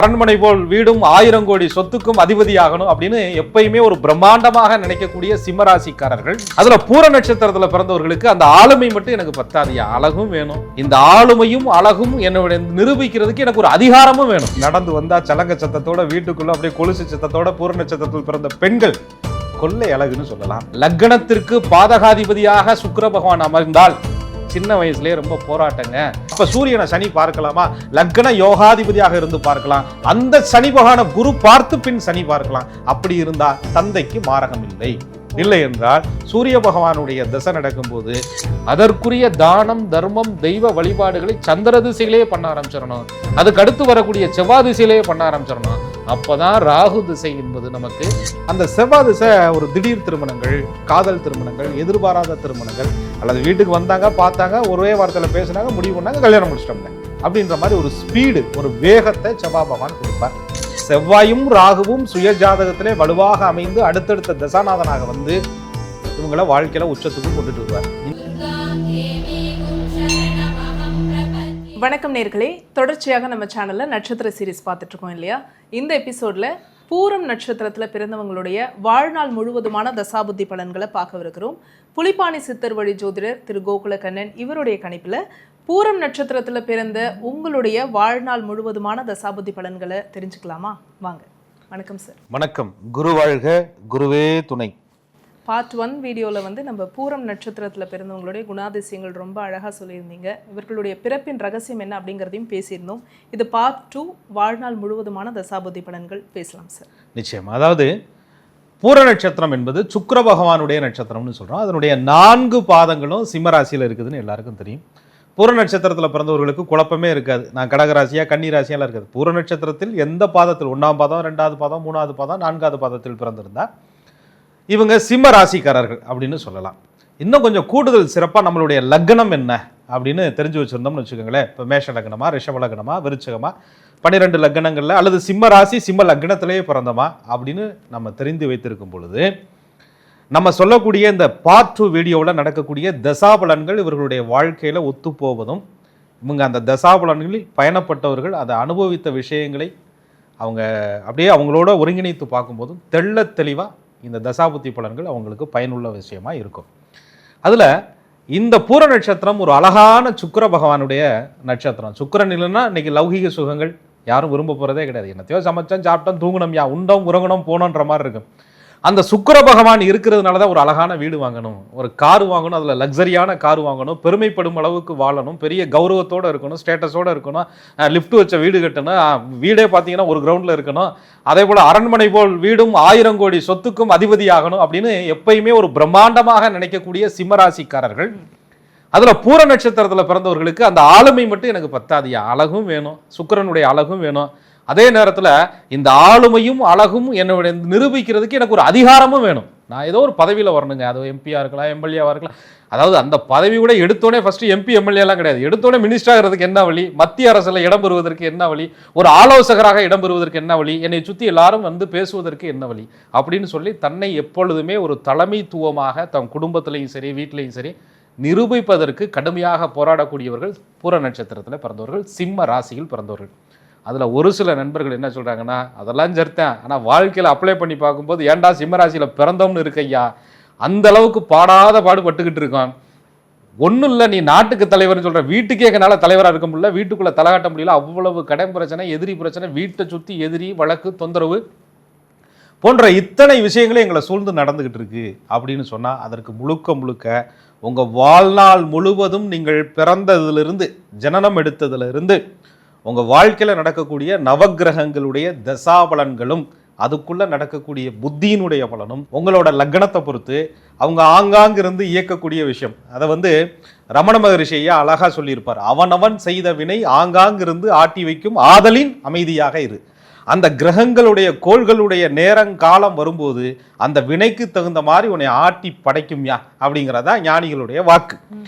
அரண்மனை போல் வீடும் 1000 கோடி சொத்துக்கும் அதிபதியாகணும் அப்படின்னு எப்பயுமே ஒரு பிரம்மாண்டமாக நினைக்கக்கூடிய சிம்மராசிக்காரர்கள். அதுல பூர நட்சத்திரத்துல பிறந்தவர்களுக்கு அந்த ஆளுமை மட்டும் எனக்கு பத்தாதியா, அழகும் வேணும். இந்த ஆளுமையும் அழகும் என்னோட நிரூபிக்கிறதுக்கு எனக்கு ஒரு அதிகாரமும் வேணும். நடந்து வந்தா சலங்க சத்தத்தோட வீட்டுக்குள்ள அப்படியே கொலுசு சத்தத்தோட பூர நட்சத்திரத்தில் பிறந்த பெண்கள் கொள்ளை அழகுன்னு சொல்லலாம். லக்னத்திற்கு பாதகாதிபதியாக சுக்கிர பகவான் அமர்ந்தால் சின்ன வயசுலயே ரொம்ப போராட்டங்க. இப்ப சூரியனை சனி பார்க்கலாமா, லக்ன யோகாதிபதியாக இருந்து பார்க்கலாம். அந்த சனி பகவான குரு பார்த்து பின் சனி பார்க்கலாம். அப்படி இருந்தா தந்தைக்கு மாரகம் இல்லை என்றால் சூரிய பகவானுடைய தசை நடக்கும் போது அதற்குரிய தானம் தர்மம் தெய்வ வழிபாடுகளை சந்திர திசையிலேயே பண்ண ஆரம்பிச்சிடணும். அதுக்கு அடுத்து வரக்கூடிய செவ்வாய் திசையிலேயே பண்ண ஆரம்பிச்சிடணும். அப்பதான் ராகு திசை என்பது நமக்கு அந்த செவ்வாய் திசை ஒரு திடீர் திருமணங்கள், காதல் திருமணங்கள், எதிர்பாராத திருமணங்கள், அல்லது வீட்டுக்கு வந்தாங்க பார்த்தாங்க ஒரே வார்த்தையில பேசினாங்க முடிவு பண்ணாங்க கல்யாணம் முடிச்சிட்டோம்ங்க அப்படின்ற மாதிரி ஒரு ஸ்பீடு ஒரு வேகத்தை செவ்வாய் பகவான் கொடுப்பார். செவ்வாயும் ராகுவும் சுய ஜாதகத்திலே வலுவாக அமைந்து அடுத்தடுத்த தசாநாதனாக வந்து இவங்கள வாழ்க்கையில உச்சத்துக்கு கொண்டுட்டு வருவார். வணக்கம் நேர்களே, தொடர்ச்சியாக நம்ம சேனல்ல நட்சத்திர சீரிஸ் பார்த்துட்டு இருக்கோம் இல்லையா? இந்த எபிசோட்ல பூரம் நட்சத்திரத்துல பிறந்தவங்களுடைய வாழ்நாள் முழுவதுமான தசாபுத்தி பலன்களை பார்க்கவிருக்கிறோம். புலிப்பாணி சித்தர் வழி ஜோதிடர் திரு கோகுல கண்ணன் இவருடைய கணிப்புல பூரம் நட்சத்திரத்துல பிறந்த உங்களுடைய வாழ்நாள் முழுவதுமான தசாபுத்தி பலன்களை தெரிஞ்சுக்கலாமா? வாங்க. வணக்கம் சார். வணக்கம். குரு வாழ்க, குருவே துணை. பார்ட் 1 வீடியோவில் வந்து நம்ம பூரம் நட்சத்திரத்தில் பிறந்தவங்களுடைய குணாதிசயங்கள் ரொம்ப அழகாக சொல்லியிருந்தீங்க. இவர்களுடைய பிறப்பின் ரகசியம் என்ன அப்படிங்கிறதையும் பேசியிருந்தோம். இது பார்ட் 2 வாழ்நாள் முழுவதுமான தசாபுத்தி பலன்கள் பேசலாம் சார். நிச்சயம். அதாவது பூர நட்சத்திரம் என்பது சுக்கிர பகவானுடைய நட்சத்திரம்னு சொல்கிறோம். அதனுடைய 4 பாதங்களும் சிம்மராசியில் இருக்குதுன்னு எல்லாருக்கும் தெரியும். பூர நட்சத்திரத்தில் பிறந்தவர்களுக்கு குழப்பமே இருக்காது. நான் கடகராசியா கன்னி ராசியெல்லாம் இருக்காது. பூர நட்சத்திரத்தில் எந்த பாதத்தில் 1ஆம் பாதம் 2வது பாதம் 3வது பாதம் 4வது பாதத்தில் பிறந்திருந்தா இவங்க சிம்ம ராசிக்காரர்கள் அப்படின்னு சொல்லலாம். இன்னும் கொஞ்சம் கூடுதல் சிறப்பாக நம்மளுடைய லக்னம் என்ன அப்படின்னு தெரிஞ்சு வச்சுருந்தோம்னு வச்சுக்கோங்களேன். இப்போ மேஷ லக்னமா, ரிஷப லக்னமா, விருச்சகமா, 12 லக்னங்களில் அல்லது சிம்ம ராசி சிம்ம லக்னத்திலேயே பிறந்தோமா அப்படின்னு நம்ம தெரிந்து வைத்திருக்கும் பொழுது நம்ம சொல்லக்கூடிய இந்த பார்ட் 2 வீடியோவில் நடக்கக்கூடிய தசாபலன்கள் இவர்களுடைய வாழ்க்கையில் ஒத்துப்போவதும் இவங்க அந்த தசாபலன்களில் பயணப்பட்டவர்கள் அதை அனுபவித்த விஷயங்களை அவங்க அப்படியே அவங்களோட ஒருங்கிணைத்து பார்க்கும்போதும் தெள்ள தெளிவாக இந்த தசாபுத்தி பலன்கள் அவங்களுக்கு பயனுள்ள விஷயமா இருக்கும். அதில் இந்த பூர நட்சத்திரம் ஒரு அழகான சுக்கிர பகவானுடைய நட்சத்திரம். சுக்கிரன் இல்லைன்னா இன்னைக்கு லௌகிக சுகங்கள் யாரும் விரும்ப போகிறதே கிடையாது. என்னத்தையோ சமைச்சோம், சாப்பிட்டோம், தூங்கணும், உண்டோம், உறங்கணும், போனோன்ற மாதிரி இருக்கும். அந்த சுக்கிர பகவான் இருக்கிறதுனால தான் ஒரு அழகான வீடு வாங்கணும், ஒரு கார் வாங்கணும், அதில் லக்ஸரியான கார் வாங்கணும், பெருமைப்படும் அளவுக்கு வாழணும், பெரிய கௌரவத்தோடு இருக்கணும், ஸ்டேட்டஸோடு இருக்கணும், லிஃப்ட் வச்ச வீடு கட்டணும், வீடே பார்த்தீங்கன்னா ஒரு கிரவுண்டில் இருக்கணும், அதே போல் அரண்மனை போல் வீடும் 1000 கோடி சொத்துக்கும் அதிபதியாகணும் அப்படின்னு எப்பயுமே ஒரு பிரம்மாண்டமாக நினைக்கக்கூடிய சிம்மராசிக்காரர்கள். அதில் பூர நட்சத்திரத்தில் பிறந்தவர்களுக்கு அந்த ஆளுமை மட்டும் எனக்கு பத்தாதியா, அழகும் வேணும், சுக்கிரனுடைய அழகும் வேணும். அதே நேரத்தில் இந்த ஆளுமையும் அழகும் என்னோட நிரூபிக்கிறதுக்கு எனக்கு ஒரு அதிகாரமும் வேணும். நான் ஏதோ ஒரு பதவியில் வரணுங்க. அது எம்பியாக இருக்கலாம், எம்எல்ஏவாக இருக்கலாம். அதாவது அந்த பதவி கூட எடுத்தோடனே ஃபஸ்ட்டு எம்பி எம்எல்ஏலாம் கிடையாது. எடுத்தோடனே மினிஸ்டராகிறதுக்கு என்ன வழி, மத்திய அரசில் இடம் பெறுவதற்கு என்ன வழி, ஒரு ஆலோசகராக இடம் பெறுவதற்கு என்ன வழி, என்னை சுற்றி எல்லாரும் வந்து பேசுவதற்கு என்ன வழி அப்படின்னு சொல்லி தன்னை எப்பொழுதுமே ஒரு தலைமைத்துவமாக தம் குடும்பத்திலையும் சரி வீட்டிலையும் சரி நிரூபிப்பதற்கு கடுமையாக போராடக்கூடியவர்கள் பூர நட்சத்திரத்தில் பிறந்தவர்கள், சிம்ம ராசியில் பிறந்தவர்கள். அதில் ஒரு சில நண்பர்கள் என்ன சொல்கிறாங்கன்னா, அதெல்லாம் சரித்தேன், ஆனால் வாழ்க்கையில் அப்ளை பண்ணி பார்க்கும்போது ஏன்டா சிம்மராசியில் பிறந்தோம்னு இருக்கையா, அந்த அளவுக்கு பாடாத பாடுபட்டுக்கிட்டு இருக்கோம். ஒன்றும் இல்லை, நீ நாட்டுக்கு தலைவர்னு சொல்கிற, வீட்டுக்கே எங்களால் தலைவராக இருக்க முடியல, வீட்டுக்குள்ளே தலைகாட்ட முடியல, அவ்வளவு கடன் பிரச்சனை, எதிரி பிரச்சனை, வீட்டை சுற்றி எதிரி, வழக்கு, தொந்தரவு போன்ற இத்தனை விஷயங்களும் எங்களை சூழ்ந்து நடந்துக்கிட்டு இருக்கு அப்படின்னு சொன்னால் அதற்கு முழுக்க முழுக்க உங்கள் வாழ்நாள் முழுவதும் நீங்கள் பிறந்ததிலிருந்து ஜனனம் எடுத்ததிலிருந்து உங்கள் வாழ்க்கையில் நடக்கக்கூடிய நவக்கிரகங்களுடைய தசாபலன்களும் அதுக்குள்ளே நடக்கக்கூடிய புத்தியினுடைய பலனும் உங்களோட லக்னத்தை பொறுத்து அவங்க ஆங்காங்கிருந்து இயக்கக்கூடிய விஷயம். அதை வந்து ரமண மகரிஷியா அழகாக சொல்லியிருப்பார். அவனவன் செய்த வினை ஆங்காங்கிருந்து ஆட்டி வைக்கும், ஆதலின் அமைதியாக இரு. அந்த கிரகங்களுடைய கோள்களுடைய நேரங்காலம் வரும்போது அந்த வினைக்கு தகுந்த மாதிரி உன்னை ஆட்டி படைக்கும்யா அப்படிங்கிறதா ஞானிகளுடைய வாக்கு.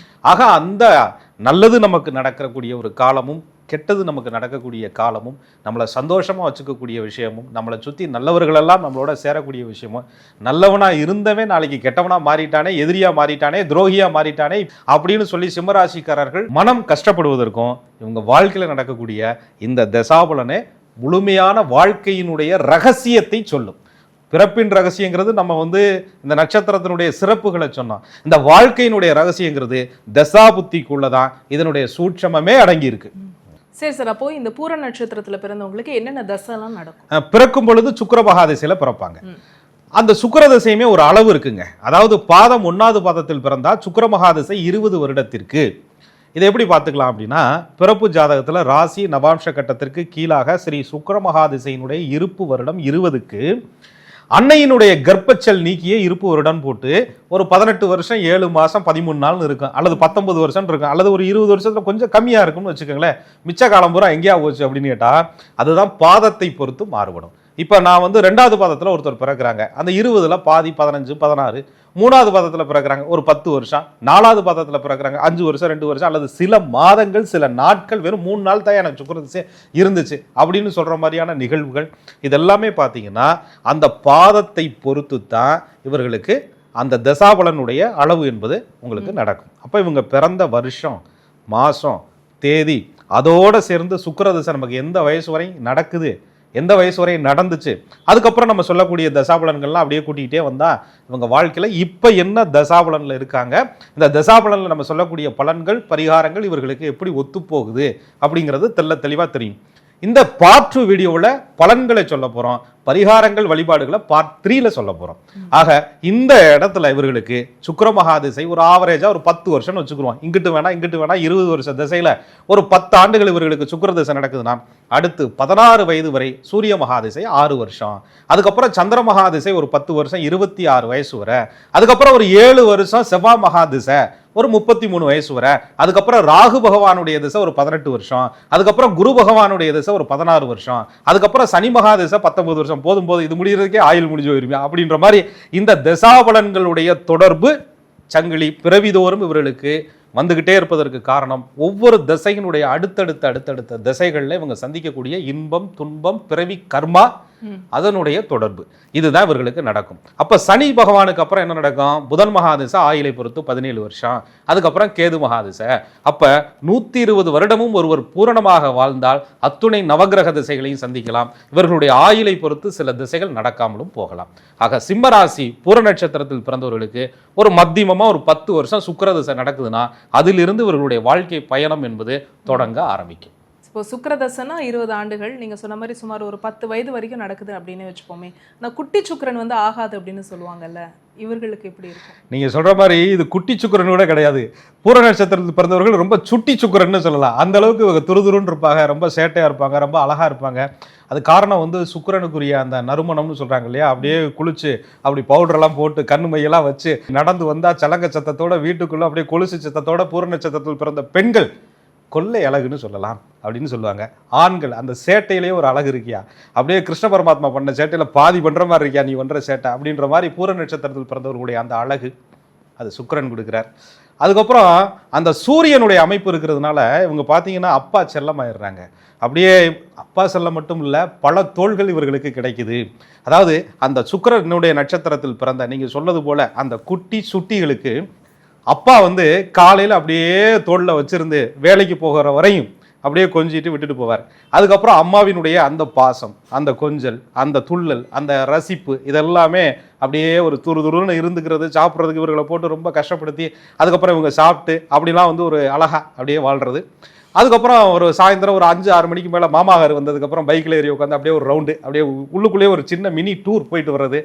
ஆக அந்த நல்லது நமக்கு நடக்கக்கூடிய ஒரு காலமும் கெட்டது நமக்கு நடக்கக்கூடிய காலமும் நம்மளை சந்தோஷமாக வச்சுக்கக்கூடிய விஷயமும் நம்மளை சுற்றி நல்லவர்களெல்லாம் நம்மளோட சேரக்கூடிய விஷயமும் நல்லவனாக இருந்தவன் நாளைக்கு கெட்டவனாக மாறிட்டானே, எதிரியாக மாறிட்டானே, துரோகியாக மாறிட்டானே அப்படின்னு சொல்லி சிம்மராசிக்காரர்கள் மனம் கஷ்டப்படுவதற்கும் இவங்க வாழ்க்கையில் நடக்கக்கூடிய இந்த தசாபலனே முழுமையான வாழ்க்கையினுடைய ரகசியத்தை சொல்லும். பிறப்பின் ரகசியங்கிறது நம்ம இந்த நட்சத்திரத்தினுடைய சிறப்புகளை சொன்னோம். இந்த வாழ்க்கையினுடைய ரகசியங்கிறது தசாபுத்திக்குள்ளதான் இதனுடைய சூட்சமே அடங்கி இருக்கு. சரி சார், அப்போ இந்த பூர நட்சத்திரத்துல பிறந்தவங்களுக்கு என்னென்ன தசைலாம் நடக்கும்? பிறக்கும் பொழுது சுக்கிர மகாதிசையில பிறப்பாங்க. அந்த சுக்கிர தசையுமே ஒரு அளவு இருக்குங்க. அதாவது பாதம் 1வது பாதத்தில் பிறந்தா சுக்கிர மகாதிசை 20 வருடத்திற்கு. இதை எப்படி பார்த்துக்கலாம் அப்படின்னா, பிறப்பு ஜாதகத்துல ராசி நவாம்ச கட்டத்திற்கு கீழாக ஸ்ரீ சுக்கிர மகாதிசையினுடைய இருப்பு வருடம் 20க்கு அன்னையினுடைய கர்ப்பச்சல் நீக்கிய இருப்பு வருடம் போட்டு ஒரு 18 வருஷம் 7 மாசம் 13 நாள் இருக்கும், அல்லது 19 வருஷம் இருக்கும், அல்லது ஒரு 20 வருஷத்துல கொஞ்சம் கம்மியா இருக்கும்னு வச்சுக்கோங்களேன். மிச்ச காலம் பூரா எங்கேயா போச்சு அப்படின்னு கேட்டா அதுதான் பாதத்தை பொறுத்து மாறுபடும். இப்ப நான் 2வது பாதத்துல ஒருத்தர் பிறக்கிறாங்க, அந்த 20ல பாதி 15 16, 3வது பாதத்துல பிறக்கிறாங்க ஒரு 10 வருஷம், 4வது பாதத்துல பிறக்கிறாங்க 5 வருஷம் 2 வருஷம், அல்லது சில மாதங்கள் சில நாட்கள் வெறும் 3 நாள் தான் எனக்கு சுக்கிரதசை இருந்துச்சு அப்படின்னு சொல்ற மாதிரியான நிகழ்வுகள் இதெல்லாமே பார்த்தீங்கன்னா அந்த பாதத்தை பொறுத்து தான் இவர்களுக்கு அந்த தசாபலனுடைய அளவு என்பது உங்களுக்கு நடக்கும். அப்ப இவங்க பிறந்த வருஷம் மாசம் தேதி அதோட சேர்ந்து சுக்கிரதசை நமக்கு எந்த வயசு வரை நடக்குது, எந்த வயசு வரை நடந்துச்சு, அதுக்கப்புறம் நம்ம சொல்லக்கூடிய தசாபலன்கள்லாம் அப்படியே கூட்டிகிட்டே வந்தா இவங்க வாழ்க்கையில இப்ப என்ன தசாபலன்ல இருக்காங்க, இந்த தசாபலன்ல நம்ம சொல்லக்கூடிய பலன்கள் பரிகாரங்கள் இவர்களுக்கு எப்படி ஒத்துப்போகுது அப்படிங்கிறது தெளிவா தெரியும். இந்த பார்ட் 2 வீடியோவில் பலன்களை சொல்ல போறோம், பரிகாரங்கள் வழிபாடுகளை பார்ட் 3ல சொல்ல போறோம். ஆக இந்த இடத்துல இவர்களுக்கு சுக்கிர மகாதிசை ஒரு ஆவரேஜா ஒரு 10 வருஷம் வச்சுக்கிறோம். இங்கிட்டு வேணா 20 வருஷ திசையில ஒரு 10 ஆண்டுகள் இவர்களுக்கு சுக்கிர திசை நடக்குதுன்னா அடுத்து 16 வயது வரை சூரிய மகாதிசை 6 வருஷம், அதுக்கப்புறம் சந்திர மகாதிசை ஒரு 10 வருஷம் 26 வயசு வரை, அதுக்கப்புறம் ஒரு 7 வருஷம் செவ்வாய் மகாதிசை ஒரு 33 வயசு வரை, அதுக்கப்புறம் ராகு பகவானுடைய திசை ஒரு 18 வருஷம், அதுக்கப்புறம் குரு பகவானுடைய திசை ஒரு 16 வருஷம், அதுக்கப்புறம் சனி மகாதிசை 19 வருஷம். போதும் இது முடிகிறதுக்கே ஆயுள் முடிஞ்சு போயிருமே அப்படின்ற மாதிரி இந்த தசாபலன்களுடைய தொடர்பு சங்கிலி பிறவிதோறும் இவர்களுக்கு வந்துகிட்டே இருப்பதற்கு காரணம் ஒவ்வொரு திசையினுடைய அடுத்தடுத்த திசைகள்ல இவங்க சந்திக்கக்கூடிய இன்பம் துன்பம் பிறவி கர்மா அதனுடைய தொடர்பு இதுதான் இவர்களுக்கு நடக்கும். அப்ப சனி பகவானுக்கு அப்புறம் என்ன நடக்கும்? புதன் மகாதிசை ஆயிலை பொறுத்து 17 வருஷம், அதுக்கப்புறம் கேது மகாதிசை. அப்ப 120 வருடமும் ஒருவர் பூரணமாக வாழ்ந்தால் அத்துணை நவகிரக திசைகளையும் சந்திக்கலாம். இவர்களுடைய ஆயிலை பொறுத்து சில திசைகள் நடக்காமலும் போகலாம். ஆக சிம்மராசி பூர நட்சத்திரத்தில் பிறந்தவர்களுக்கு ஒரு மத்தியமமா ஒரு 10 வருஷம் சுக்கிர திசை நடக்குதுன்னா அதிலிருந்து இவர்களுடைய வாழ்க்கை பயணம் என்பது தொடங்க ஆரம்பிக்கும். இப்போ சுக்கிரதசைனா 20 ஆண்டுகள், நீங்க சொன்ன மாதிரி சுமார் ஒரு 10 வயது வரைக்கும் நடக்குது அப்படின்னு வச்சுப்போமே. நான் குட்டி சுக்கிரன் ஆகாது அப்படின்னு சொல்லுவாங்கல்ல, இவர்களுக்கு எப்படி இருக்கும்? நீங்க சொல்ற மாதிரி இது குட்டி சுக்கிரன் கூட கிடையாது. பூர நட்சத்திரத்தில் பிறந்தவர்கள் ரொம்ப சுட்டி சுக்கிரன்னு சொல்லலாம். அந்த அளவுக்கு இவங்க துருதுருன்னு இருப்பாங்க, ரொம்ப சேட்டையா இருப்பாங்க, ரொம்ப அழகா இருப்பாங்க. அது காரணம் சுக்கிரனுக்குரிய அந்த நறுமணம்னு சொல்றாங்க இல்லையா, அப்படியே குளிச்சு அப்படி பவுடர்லாம் போட்டு கண்ணு மையெல்லாம் வச்சு நடந்து வந்தா சலங்க சத்தத்தோட வீட்டுக்குள்ள அப்படியே கொலுசு சத்தத்தோட பூர நட்சத்திரத்தில் பிறந்த பெண்கள் கொள்ளை அழகுன்னு சொல்லலாம் அப்படின்னு சொல்லுவாங்க. ஆண்கள் அந்த சேட்டையிலேயே ஒரு அழகு இருக்கியா, அப்படியே கிருஷ்ண பரமாத்மா பண்ண சேட்டையில பாதி பண்ற மாதிரி இருக்கியா நீ பண்ற சேட்டை அப்படின்ற மாதிரி பூர நட்சத்திரத்தில் பிறந்தவர்களுடைய அந்த அழகு அது சுக்கிரன் கொடுக்குறார். அதுக்கப்புறம் அந்த சூரியனுடைய அமைப்பு இருக்கிறதுனால இவங்க பார்த்தீங்கன்னா அப்பா செல்லமாயிடுறாங்க. அப்படியே அப்பா செல்லம் மட்டும் இல்லை, பல தோள்கள் இவர்களுக்கு கிடைக்குது. அதாவது அந்த சுக்கிரனுடைய நட்சத்திரத்தில் பிறந்த நீங்க சொல்லது போல அந்த குட்டி சுட்டிகளுக்கு அப்பா காலையில் அப்படியே தோளில் வச்சிருந்து வேலைக்கு போகிற வரையும் அப்படியே கொஞ்சிட்டு விட்டுட்டு போவார். அதுக்கப்புறம் அம்மாவினுடைய அந்த பாசம், அந்த கொஞ்சல், அந்த துள்ளல், அந்த ரசிப்பு இதெல்லாமே அப்படியே ஒரு துருதுருன்னு இருந்துக்கிறது. சாப்பிட்றதுக்கு இவர்களை போட்டு ரொம்ப கஷ்டப்படுத்தி அதுக்கப்புறம் இவங்க சாப்பிட்டு அப்படிலாம் ஒரு அழகா அப்படியே வாழ்றது. அதுக்கப்புறம் ஒரு சாயந்தரம் ஒரு 5-6 மணிக்கு மேலே மாமாகார் வந்ததுக்கப்புறம் பைக்கில் ஏறி உட்காந்து அப்படியே ஒரு ரவுண்டு அப்படியே உள்ளுக்குள்ளேயே ஒரு சின்ன மினி டூர் போயிட்டு வர்றது.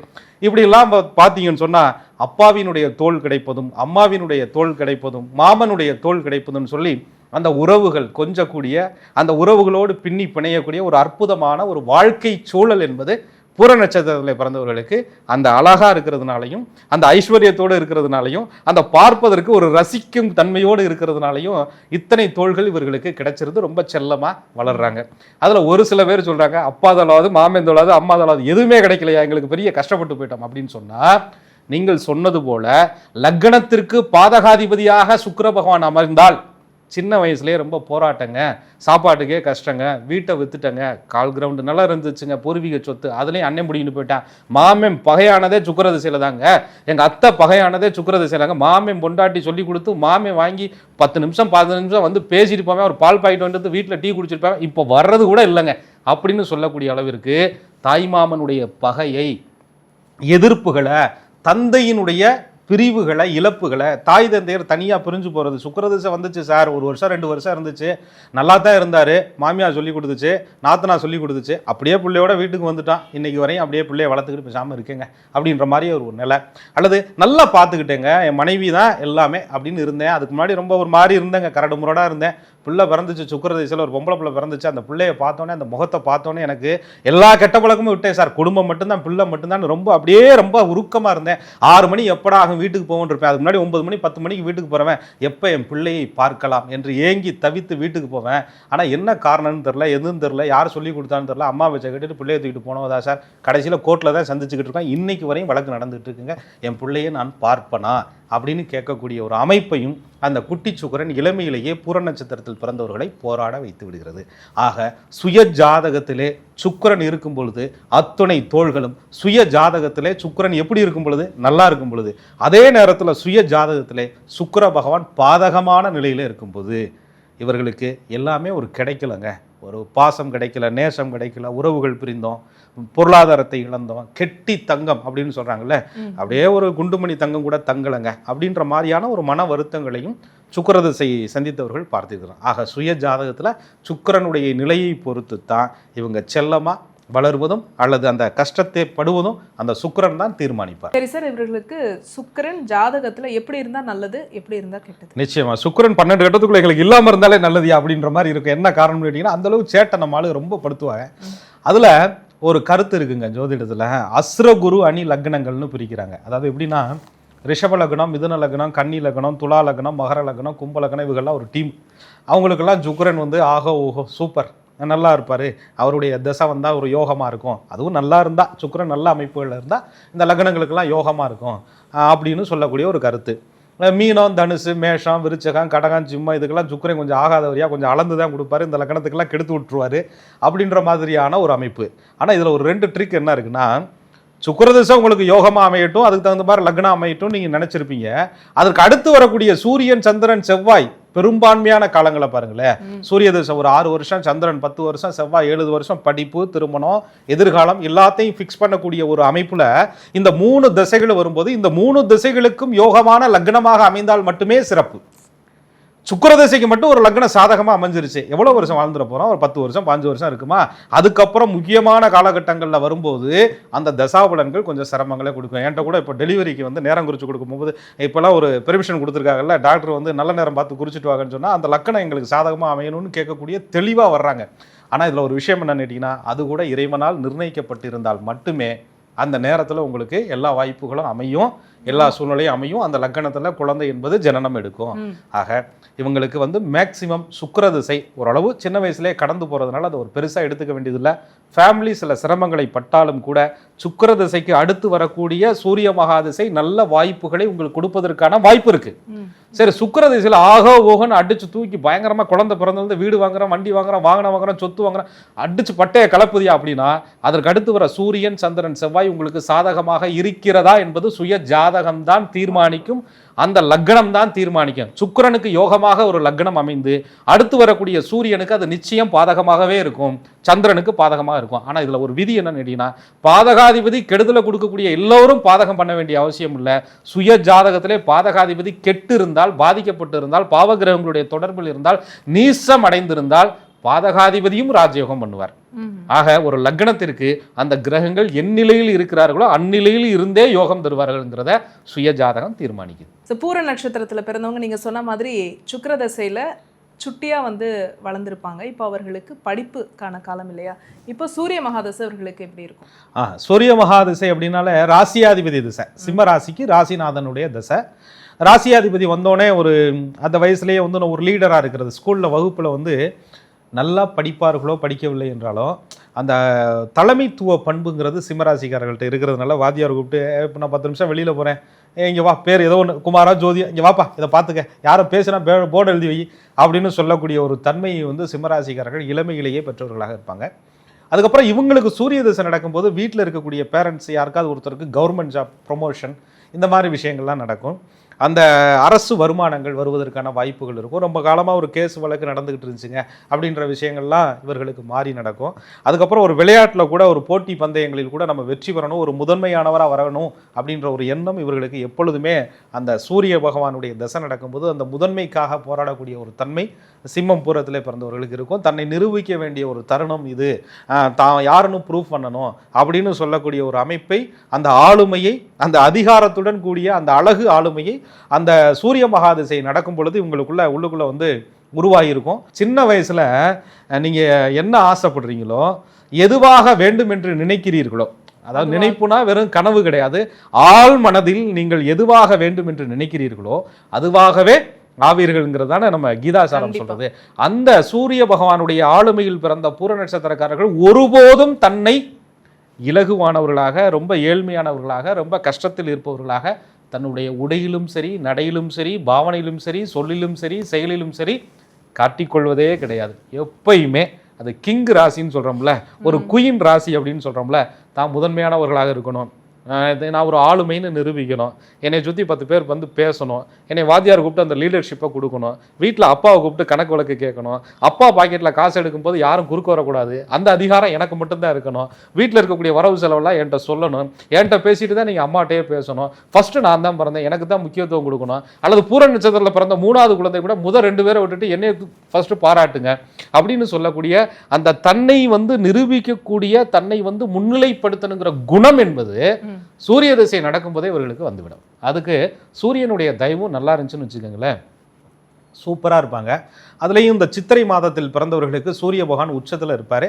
இப்படிலாம் பார்த்தீங்கன்னு சொன்னால் அப்பாவினுடைய தோள் கிடைப்பதும் அம்மாவினுடைய தோள் கிடைப்பதும் மாமனுடைய தோள் கிடைப்பதும் சொல்லி அந்த உறவுகள் கொஞ்சக்கூடிய அந்த உறவுகளோடு பின்னி பிணையக்கூடிய ஒரு அற்புதமான ஒரு வாழ்க்கை சூழல் என்பது பூர நட்சத்திரத்தில் பிறந்தவர்களுக்கு அந்த அழகா இருக்கிறதுனாலையும் அந்த ஐஸ்வர்யத்தோடு இருக்கிறதுனாலையும் அந்த பார்ப்பதற்கு ஒரு ரசிக்கும் தன்மையோடு இருக்கிறதுனாலையும் இத்தனை தோள்கள் இவர்களுக்கு கிடைச்சிருந்து ரொம்ப செல்லமா வளர்றாங்க. அதுல ஒரு சில பேர் சொல்றாங்க அப்பா தலாவது மாமேந்தோளாவது அம்மா தலாவது எதுவுமே கிடைக்கலையா, எங்களுக்கு பெரிய கஷ்டப்பட்டு போயிட்டோம் அப்படின்னு சொன்னா, நீங்கள் சொன்னது போல லக்னத்திற்கு பாதகாதிபதியாக சுக்கிர பகவான் அமர்ந்தால் சின்ன வயசுலேயே ரொம்ப போராட்டங்க, சாப்பாட்டுக்கே கஷ்டங்க, வீட்டை வித்துட்டங்க, கால் கிரவுண்டு நல்லா இருந்துச்சுங்க, பூர்வீக சொத்து அதுலேயும் அண்ணன் முடிக்கிட்டு போயிட்டான். மாமன் பகையானதே சுக்கிர திசையில தாங்க, எங்கள் அத்தை பகையானதே சுக்கிர திசையிலாங்க. மாமன் பொண்டாட்டி சொல்லி கொடுத்து மாமன் வாங்கி 10 நிமிஷம் 15 நிமிஷம் பேசிட்டு போவேன், ஒரு பால் பாக்கெட் வந்துட்டு வீட்டில் டீ குடிச்சிருப்பாங்க, இப்போ வர்றது கூட இல்லைங்க அப்படின்னு சொல்லக்கூடிய அளவிற்கு தாய்மாமனுடைய பகையை, எதிர்ப்புகளை, தந்தையினுடைய பிரிவுகளை, இழப்புகளை, தாய் தந்தையர் தனியாக பிரிஞ்சு போகிறது. சுக்கிரதசை வந்துச்சு சார், 1 வருஷம் 2 வருஷம் இருந்துச்சு, நல்லா தான் இருந்தார், மாமியார் சொல்லி கொடுத்துச்சு, நாத்தனா சொல்லி கொடுத்துச்சு, அப்படியே பிள்ளையோட வீட்டுக்கு வந்துட்டான், இன்னைக்கு வரையும் அப்படியே பிள்ளைய வளர்த்துக்கிட்டு பேசாமல் இருக்கேங்க அப்படின்ற மாதிரி ஒரு நிலை. அல்லது நல்லா பார்த்துக்கிட்டேங்க, என் மனைவி தான் எல்லாமே அப்படின்னு இருந்தேன், அதுக்கு முன்னாடி ரொம்ப ஒரு மாதிரி இருந்தேங்க, கரடு முரடாக இருந்தேன், பிள்ளை பிறந்துச்சு, சுக்கிரதசையில் ஒரு பொம்பளை பிள்ளை பிறந்துச்சு, அந்த பிள்ளையை பார்த்தோன்னே, அந்த முகத்தை பார்த்தோன்னே எனக்கு எல்லா கெட்ட பழக்கமும் விட்டேன் சார், குடும்பம் மட்டும்தான், பிள்ளை மட்டும்தான், ரொம்ப அப்படியே ரொம்ப உருக்கமாக இருந்தேன். 6 மணி எப்படா ஆகும் வீட்டுக்கு போவோன்னு இருப்பேன், அதுக்கு முன்னாடி 9 மணி 10 மணிக்கு வீட்டுக்கு போகிறவன் எப்போ என் பிள்ளையை பார்க்கலாம் என்று ஏங்கி தவித்து வீட்டுக்கு போவேன். ஆனால் என்ன காரணம்னு தெரில, எதுவும் தெரில, யார் சொல்லி கொடுத்தான்னு தெரில, அம்மா வச்ச கேட்டுட்டு பிள்ளையை தூக்கிட்டு போனவதா சார், கடைசியில் கோர்ட்டில் தான் சந்திச்சுக்கிட்டு இருக்கேன், இன்னைக்கு வரையும் வழக்கு நடந்துகிட்டு இருக்குங்க, என் பிள்ளையை நான் பார்ப்பனா அப்படின்னு கேட்கக்கூடிய ஒரு அமைப்பையும் அந்த குட்டி சுக்கிரன் இளமையிலேயே பூர நட்சத்திரத்தில் பிறந்தவர்களை போராட வைத்து விடுகிறது. ஆக சுய ஜாதகத்திலே சுக்கிரன் இருக்கும் பொழுது அத்துணை தோள்களும், சுய ஜாதகத்திலே சுக்கிரன் எப்படி இருக்கும் பொழுது நல்லா இருக்கும் பொழுது, அதே நேரத்தில் சுய ஜாதகத்திலே சுக்கிர பகவான் பாதகமான நிலையில் இருக்கும்போது இவர்களுக்கு எல்லாமே ஒரு கிடைக்கலங்க, ஒரு பாசம் கிடைக்கல, நேசம் கிடைக்கல, உறவுகள் பிரிந்தோம், பொருளாதாரத்தை இழந்தோம், கெட்டி தங்கம் அப்படின்னு சொல்றாங்கல்ல, அப்படியே ஒரு குண்டுமணி தங்கம் கூட தங்கலைங்க அப்படின்ற மாதிரியான ஒரு மன வருத்தங்களையும் சுக்கிரதசை சந்தித்தவர்கள் பார்த்திருக்கிறாங்க. ஆக சுய ஜாதகத்துல சுக்கிரனுடைய நிலையை பொறுத்து தான் இவங்க செல்லமா வளர்வதும் அல்லது அந்த கஷ்டத்தை படுவதும் அந்த சுக்கிரன் தான் தீர்மானிப்பார். சரி சார், இவர்களுக்கு சுக்கிரன் ஜாதகத்துல எப்படி இருந்தா நல்லது, எப்படி இருந்தா கெட்டது? நிச்சயமா சுக்கிரன் 12 கட்டத்துக்குள்ள எங்களுக்கு இல்லாம இருந்தாலே நல்லதுயா அப்படின்ற மாதிரி இருக்கும். என்ன காரணம் கேட்டீங்கன்னா, அந்த அளவு சேட்டை நம்ம ஆளு ரொம்ப படுத்துவாங்க. அதுல ஒரு கருத்து இருக்குங்க ஜோதிடத்துல, அஸ்ரகுரு அணி லக்னங்கள்னு பிரிக்கிறாங்க. அதாவது எப்படின்னா, ரிஷப லக்னம், மிதுன லக்னம், கன்னி லக்னம், துலா லக்னம், மகர லக்னம், கும்ப லக்னம், இவங்கெல்லாம் ஒரு டீம். அவங்களுக்கெல்லாம் சுக்கிரன் வந்து ஆகோ ஓஹோ சூப்பர் நல்லா இருப்பார், அவருடைய தசை வந்தால் ஒரு யோகமாக இருக்கும், அதுவும் நல்லா இருந்தால் சுக்கிரன் நல்ல அமைப்புகளில் இருந்தால் இந்த லக்னங்களுக்கெல்லாம் யோகமாக இருக்கும் அப்படின்னு சொல்லக்கூடிய ஒரு கருத்து. மீனம், தனுசு, மேஷம், விருச்சகம், கடகம், சிம்மம் இதுக்கெல்லாம் சுக்கிரன் கொஞ்சம் ஆகாதவரியாக கொஞ்சம் அளந்து தான் கொடுப்பாரு, இந்த லக்னத்துக்கெல்லாம் கெடுத்து விட்டுருவார் அப்படின்ற மாதிரியான ஒரு அமைப்பு. ஆனால் இதில் ஒரு 2 ட்ரிக் என்ன இருக்குன்னா, சுக்கிரதசை உங்களுக்கு யோகமாக அமையட்டும், அதுக்கு தகுந்த மாதிரி லக்னம் அமையட்டும் நீங்கள் நினச்சிருப்பீங்க, அதற்கு அடுத்து வரக்கூடிய சூரியன், சந்திரன், செவ்வாய் பெரும்பான்மையான காலங்களை பாருங்களேன். சூரிய தசை ஒரு 6 வருஷம், சந்திரன் 10 வருஷம், செவ்வாய் 7 வருஷம், படிப்பு, திருமணம், எதிர்காலம் எல்லாத்தையும் ஃபிக்ஸ் பண்ணக்கூடிய ஒரு அமைப்புல இந்த 3 திசைகள் வரும்போது இந்த 3 திசைகளுக்கும் யோகமான லக்னமாக அமைந்தால் மட்டுமே சிறப்பு. சுக்கிரதசைக்கு மட்டும் ஒரு லக்னம் சாதகமா அமைஞ்சிருச்சு, எவ்வளவு வருஷம் வாழ்ந்துட போறோம், ஒரு 10 வருஷம் 5 வருஷம் இருக்குமா, அதுக்கப்புறம் முக்கியமான காலகட்டங்களில் வரும்போது அந்த தசாபலன்கள் கொஞ்சம் சிரமங்களே கொடுக்கும். என்கிட்ட கூட இப்போ டெலிவரிக்கு வந்து நேரம் குறித்து கொடுக்கும்போது, இப்போல்லாம் ஒரு பெர்மிஷன் கொடுத்துருக்காங்கல்ல, டாக்டர் வந்து நல்ல நேரம் பார்த்து குறிச்சிட்டு வாங்கன்னு சொன்னால் அந்த லக்கணம் எங்களுக்கு சாதகமாக அமையணும்னு கேட்கக்கூடிய தெளிவாக வர்றாங்க. ஆனால் இதில் ஒரு விஷயம் என்னன்னு கேட்டிங்கன்னா, அது கூட இறைவனால் நிர்ணயிக்கப்பட்டிருந்தால் மட்டுமே அந்த நேரத்தில் உங்களுக்கு எல்லா வாய்ப்புகளும் அமையும், எல்லா சூழ்நிலையும் அமையும், அந்த லக்கணத்தில் குழந்தை என்பது ஜனனம் எடுக்கும். ஆக இவங்களுக்கு வந்து மேக்சிமம் சுக்கிரதிசை ஓரளவு சின்ன வயசுலேயே கடந்து போகிறதுனால அதை ஒரு பெருசாக எடுத்துக்க வேண்டியதில்லை. ஃபேமிலி சில சிரமங்களை பட்டாலும் கூட சுக்கிரதிசைக்கு அடுத்து வரக்கூடிய சூரிய மகாதிசை நல்ல வாய்ப்புகளை உங்களுக்கு கொடுப்பதற்கான வாய்ப்பு இருக்கு. சரி, சுக்கிரதிசையில் ஆகோ ஓகன்னு அடிச்சு தூக்கி பயங்கரமா குழந்தை பிறந்து வீடு வாங்குறோம், வண்டி வாங்குறோம், வாகனம் வாங்குறோம், சொத்து வாங்குறோம், அடிச்சு பட்டைய கலப்புதியா அப்படின்னா அதற்கு அடுத்து வர சூரியன், சந்திரன், செவ்வாய் உங்களுக்கு சாதகமாக இருக்கிறதா என்பது சுய ஜாதகம் தான் தீர்மானிக்கும், அந்த லக்னம் தான் தீர்மானிக்கும். சுக்கிரனுக்கு யோகமாக ஒரு லக்னம் அமைந்து அடுத்து வரக்கூடிய சூரியனுக்கு அது நிச்சயம் பாதகமாகவே இருக்கும், சந்திரனுக்கு பாதகமாக இருக்கும். ஆனா இதுல ஒரு விதி என்னன்னு கேட்டீங்கன்னா, பாதகாதிபதி கெடுதலை கொடுக்கக்கூடிய எல்லோரும் பாதகம் பண்ண வேண்டிய அவசியம் இல்லை. சுய ஜாதகத்திலே பாதகாதிபதி கெட்டு இருந்தால், பாதிக்கப்பட்டு இருந்தால், பாவகிரகங்களுடைய தொடர்பில் இருந்தால், நீசம் அடைந்திருந்தால் பாதகாதிபதியும் ராஜயோகம் பண்ணுவார். ஆக ஒரு லக்னத்திற்கு அந்த கிரகங்கள் எந்நிலையில் இருக்கிறார்களோ அந்நிலையில் இருந்தே யோகம் தருவார்கள்ங்கிறத சுய ஜாதகம் தீர்மானிக்குது. பூர நட்சத்திரத்துல பிறந்தவங்க நீங்க சொன்ன மாதிரி சுக்கிரதசையில சுட்டியா வந்து வளர்ந்துருப்பாங்க. இப்போ அவர்களுக்கு படிப்புக்கான காலம் இல்லையா? இப்போ சூரிய மகாதசை அவர்களுக்கு எப்படி இருக்கும்? சூரிய மகாதிசை அப்படின்னாலே ராசியாதிபதி திசை, சிம்ம ராசிக்கு ராசிநாதனுடைய திசை. ராசியாதிபதி வந்தோடனே ஒரு அந்த வயசுலேயே வந்து ஒரு லீடராக இருக்கிறது, ஸ்கூலில் வகுப்பில் வந்து நல்லா படிப்பார்களோ படிக்கவில்லை என்றாலும் அந்த தலைமைத்துவ பண்புங்கிறது சிம்மராசிக்காரர்கள்ட்ட இருக்கிறதுனால வாத்தியார் கூப்பிட்டு, இப்போ நான் 10 நிமிஷம் வெளியில் போகிறேன், இங்கே வா, பேர் ஏதோ ஒன்று குமாரா ஜோதி, இங்கே வாப்பா இதை பார்த்துக்க, யாரும் பேசுனா போர்டு எழுதி வை அப்படின்னு சொல்லக்கூடிய ஒரு தன்மையை வந்து சிம்மராசிக்காரர்கள் இளமையிலேயே பெற்றவர்களாக இருப்பாங்க. அதுக்கப்புறம் இவங்களுக்கு சூரிய தசை நடக்கும்போது வீட்டில் இருக்கக்கூடிய பேரண்ட்ஸ் யாருக்காவது ஒருத்தருக்கு கவர்மெண்ட் ஜாப் ப்ரொமோஷன் இந்த மாதிரி விஷயங்கள்லாம் நடக்கும். அந்த அரசு வருமானங்கள் வருவதற்கான வாய்ப்புகள் இருக்கும். ரொம்ப காலமாக ஒரு கேஸ் வழக்கு நடந்துகிட்டு இருந்துச்சுங்க அப்படின்ற விஷயங்கள்லாம் இவர்களுக்கு மாறி நடக்கும். அதுக்கப்புறம் ஒரு விளையாட்டில் கூட ஒரு போட்டி பந்தயங்களில் கூட நம்ம வெற்றி பெறணும், ஒரு முதன்மையானவராக வரணும் அப்படின்ற ஒரு எண்ணம் இவர்களுக்கு எப்பொழுதுமே அந்த சூரிய பகவானுடைய தசை நடக்கும்போது அந்த முதன்மைக்காக போராடக்கூடிய ஒரு தன்மை சிம்மம் பூரத்திலே பிறந்தவர்களுக்கு இருக்கும். தன்னை நிரூபிக்க வேண்டிய ஒரு தருணம் இது, தான் யாருன்னு ப்ரூவ் பண்ணணும் அப்படின்னு சொல்லக்கூடிய ஒரு அமைப்பை, அந்த ஆளுமையை, அந்த அதிகாரத்துடன் கூடிய அந்த அழகு ஆளுமையை அந்த சூரிய மகாதிசை நடக்கும் பொழுது உள்ளுக்குள்ள வந்து உருவாகியிருக்கும். சின்ன வயசுல நீங்க என்ன ஆசைப்படுறீங்களோ, எதுவாக வேண்டும் என்று நினைக்கிறீர்களோ, அதாவது நினைப்புனா வெறும் கனவு கிடையாது, ஆழ் மனதில் நீங்கள் எதுவாக வேண்டும் என்று நினைக்கிறீர்களோ அதுவாகவே ஆவீர்கள்ங்கிறதான நம்ம கீதாசாரம் சொல்றது. அந்த சூரிய பகவானுடைய ஆளுமையில் பிறந்த பூர நட்சத்திரக்காரர்கள் ஒருபோதும் தன்னை இலகுவானவர்களாக, ரொம்ப ஏழ்மையானவர்களாக, ரொம்ப கஷ்டத்தில் இருப்பவர்களாக தன்னுடைய உடையிலும் சரி, நடையிலும் சரி, பாவனையிலும் சரி, சொல்லிலும் சரி, செயலிலும் சரி காட்டிக்கொள்வதே கிடையாது. எப்பயுமே அது கிங் ராசின்னு சொல்றோம்ல, ஒரு குயின் ராசி அப்படின்னு சொல்றோம்ல, தான் முதன்மையானவர்களாக இருக்கணும், நான் ஒரு ஆளுமைன்னு நிரூபிக்கணும், என்னை சுற்றி 10 பேர் வந்து பேசணும், என்னை வாத்தியார் கூப்பிட்டு அந்த லீடர்ஷிப்பை கொடுக்கணும், வீட்டில் அப்பாவை கூப்பிட்டு கணக்கு வழக்கு கேட்கணும், அப்பா பாக்கெட்டில் காசு எடுக்கும்போது யாரும் குறுக்க வரக்கூடாது, அந்த அதிகாரம் எனக்கு மட்டும்தான் இருக்கணும், வீட்டில் இருக்கக்கூடிய வரவு செலவெல்லாம் என்கிட்ட சொல்லணும், என்கிட்ட பேசிட்டு தான் நீங்கள் அம்மாட்டையே பேசணும், ஃபர்ஸ்ட் நான் தான் பிறந்தேன், எனக்கு தான் முக்கியத்துவம் கொடுக்கணும், அல்லது பூர நட்சத்திரத்தில் பிறந்த 3வது குழந்தை கூட முதல் 2 பேரை விட்டுட்டு என்னை ஃபர்ஸ்ட் பாராட்டுங்க அப்படின்னு சொல்லக்கூடிய அந்த தன்னை வந்து நிரூபிக்கக்கூடிய, தன்னை வந்து முன்னிலைப்படுத்தணுங்கிற குணம் என்பது சூரிய திசை நடக்கும் போதே இவர்களுக்கு வந்துவிடும். அதுக்கு சூரியனுடைய தயவும் நல்லா இருந்துச்சுன்னு வச்சுக்கோங்களேன், சூப்பராக இருப்பாங்க. அதுலேயும் இந்த சித்திரை மாதத்தில் பிறந்தவர்களுக்கு சூரிய பகவான் உச்சத்தில் இருப்பார்.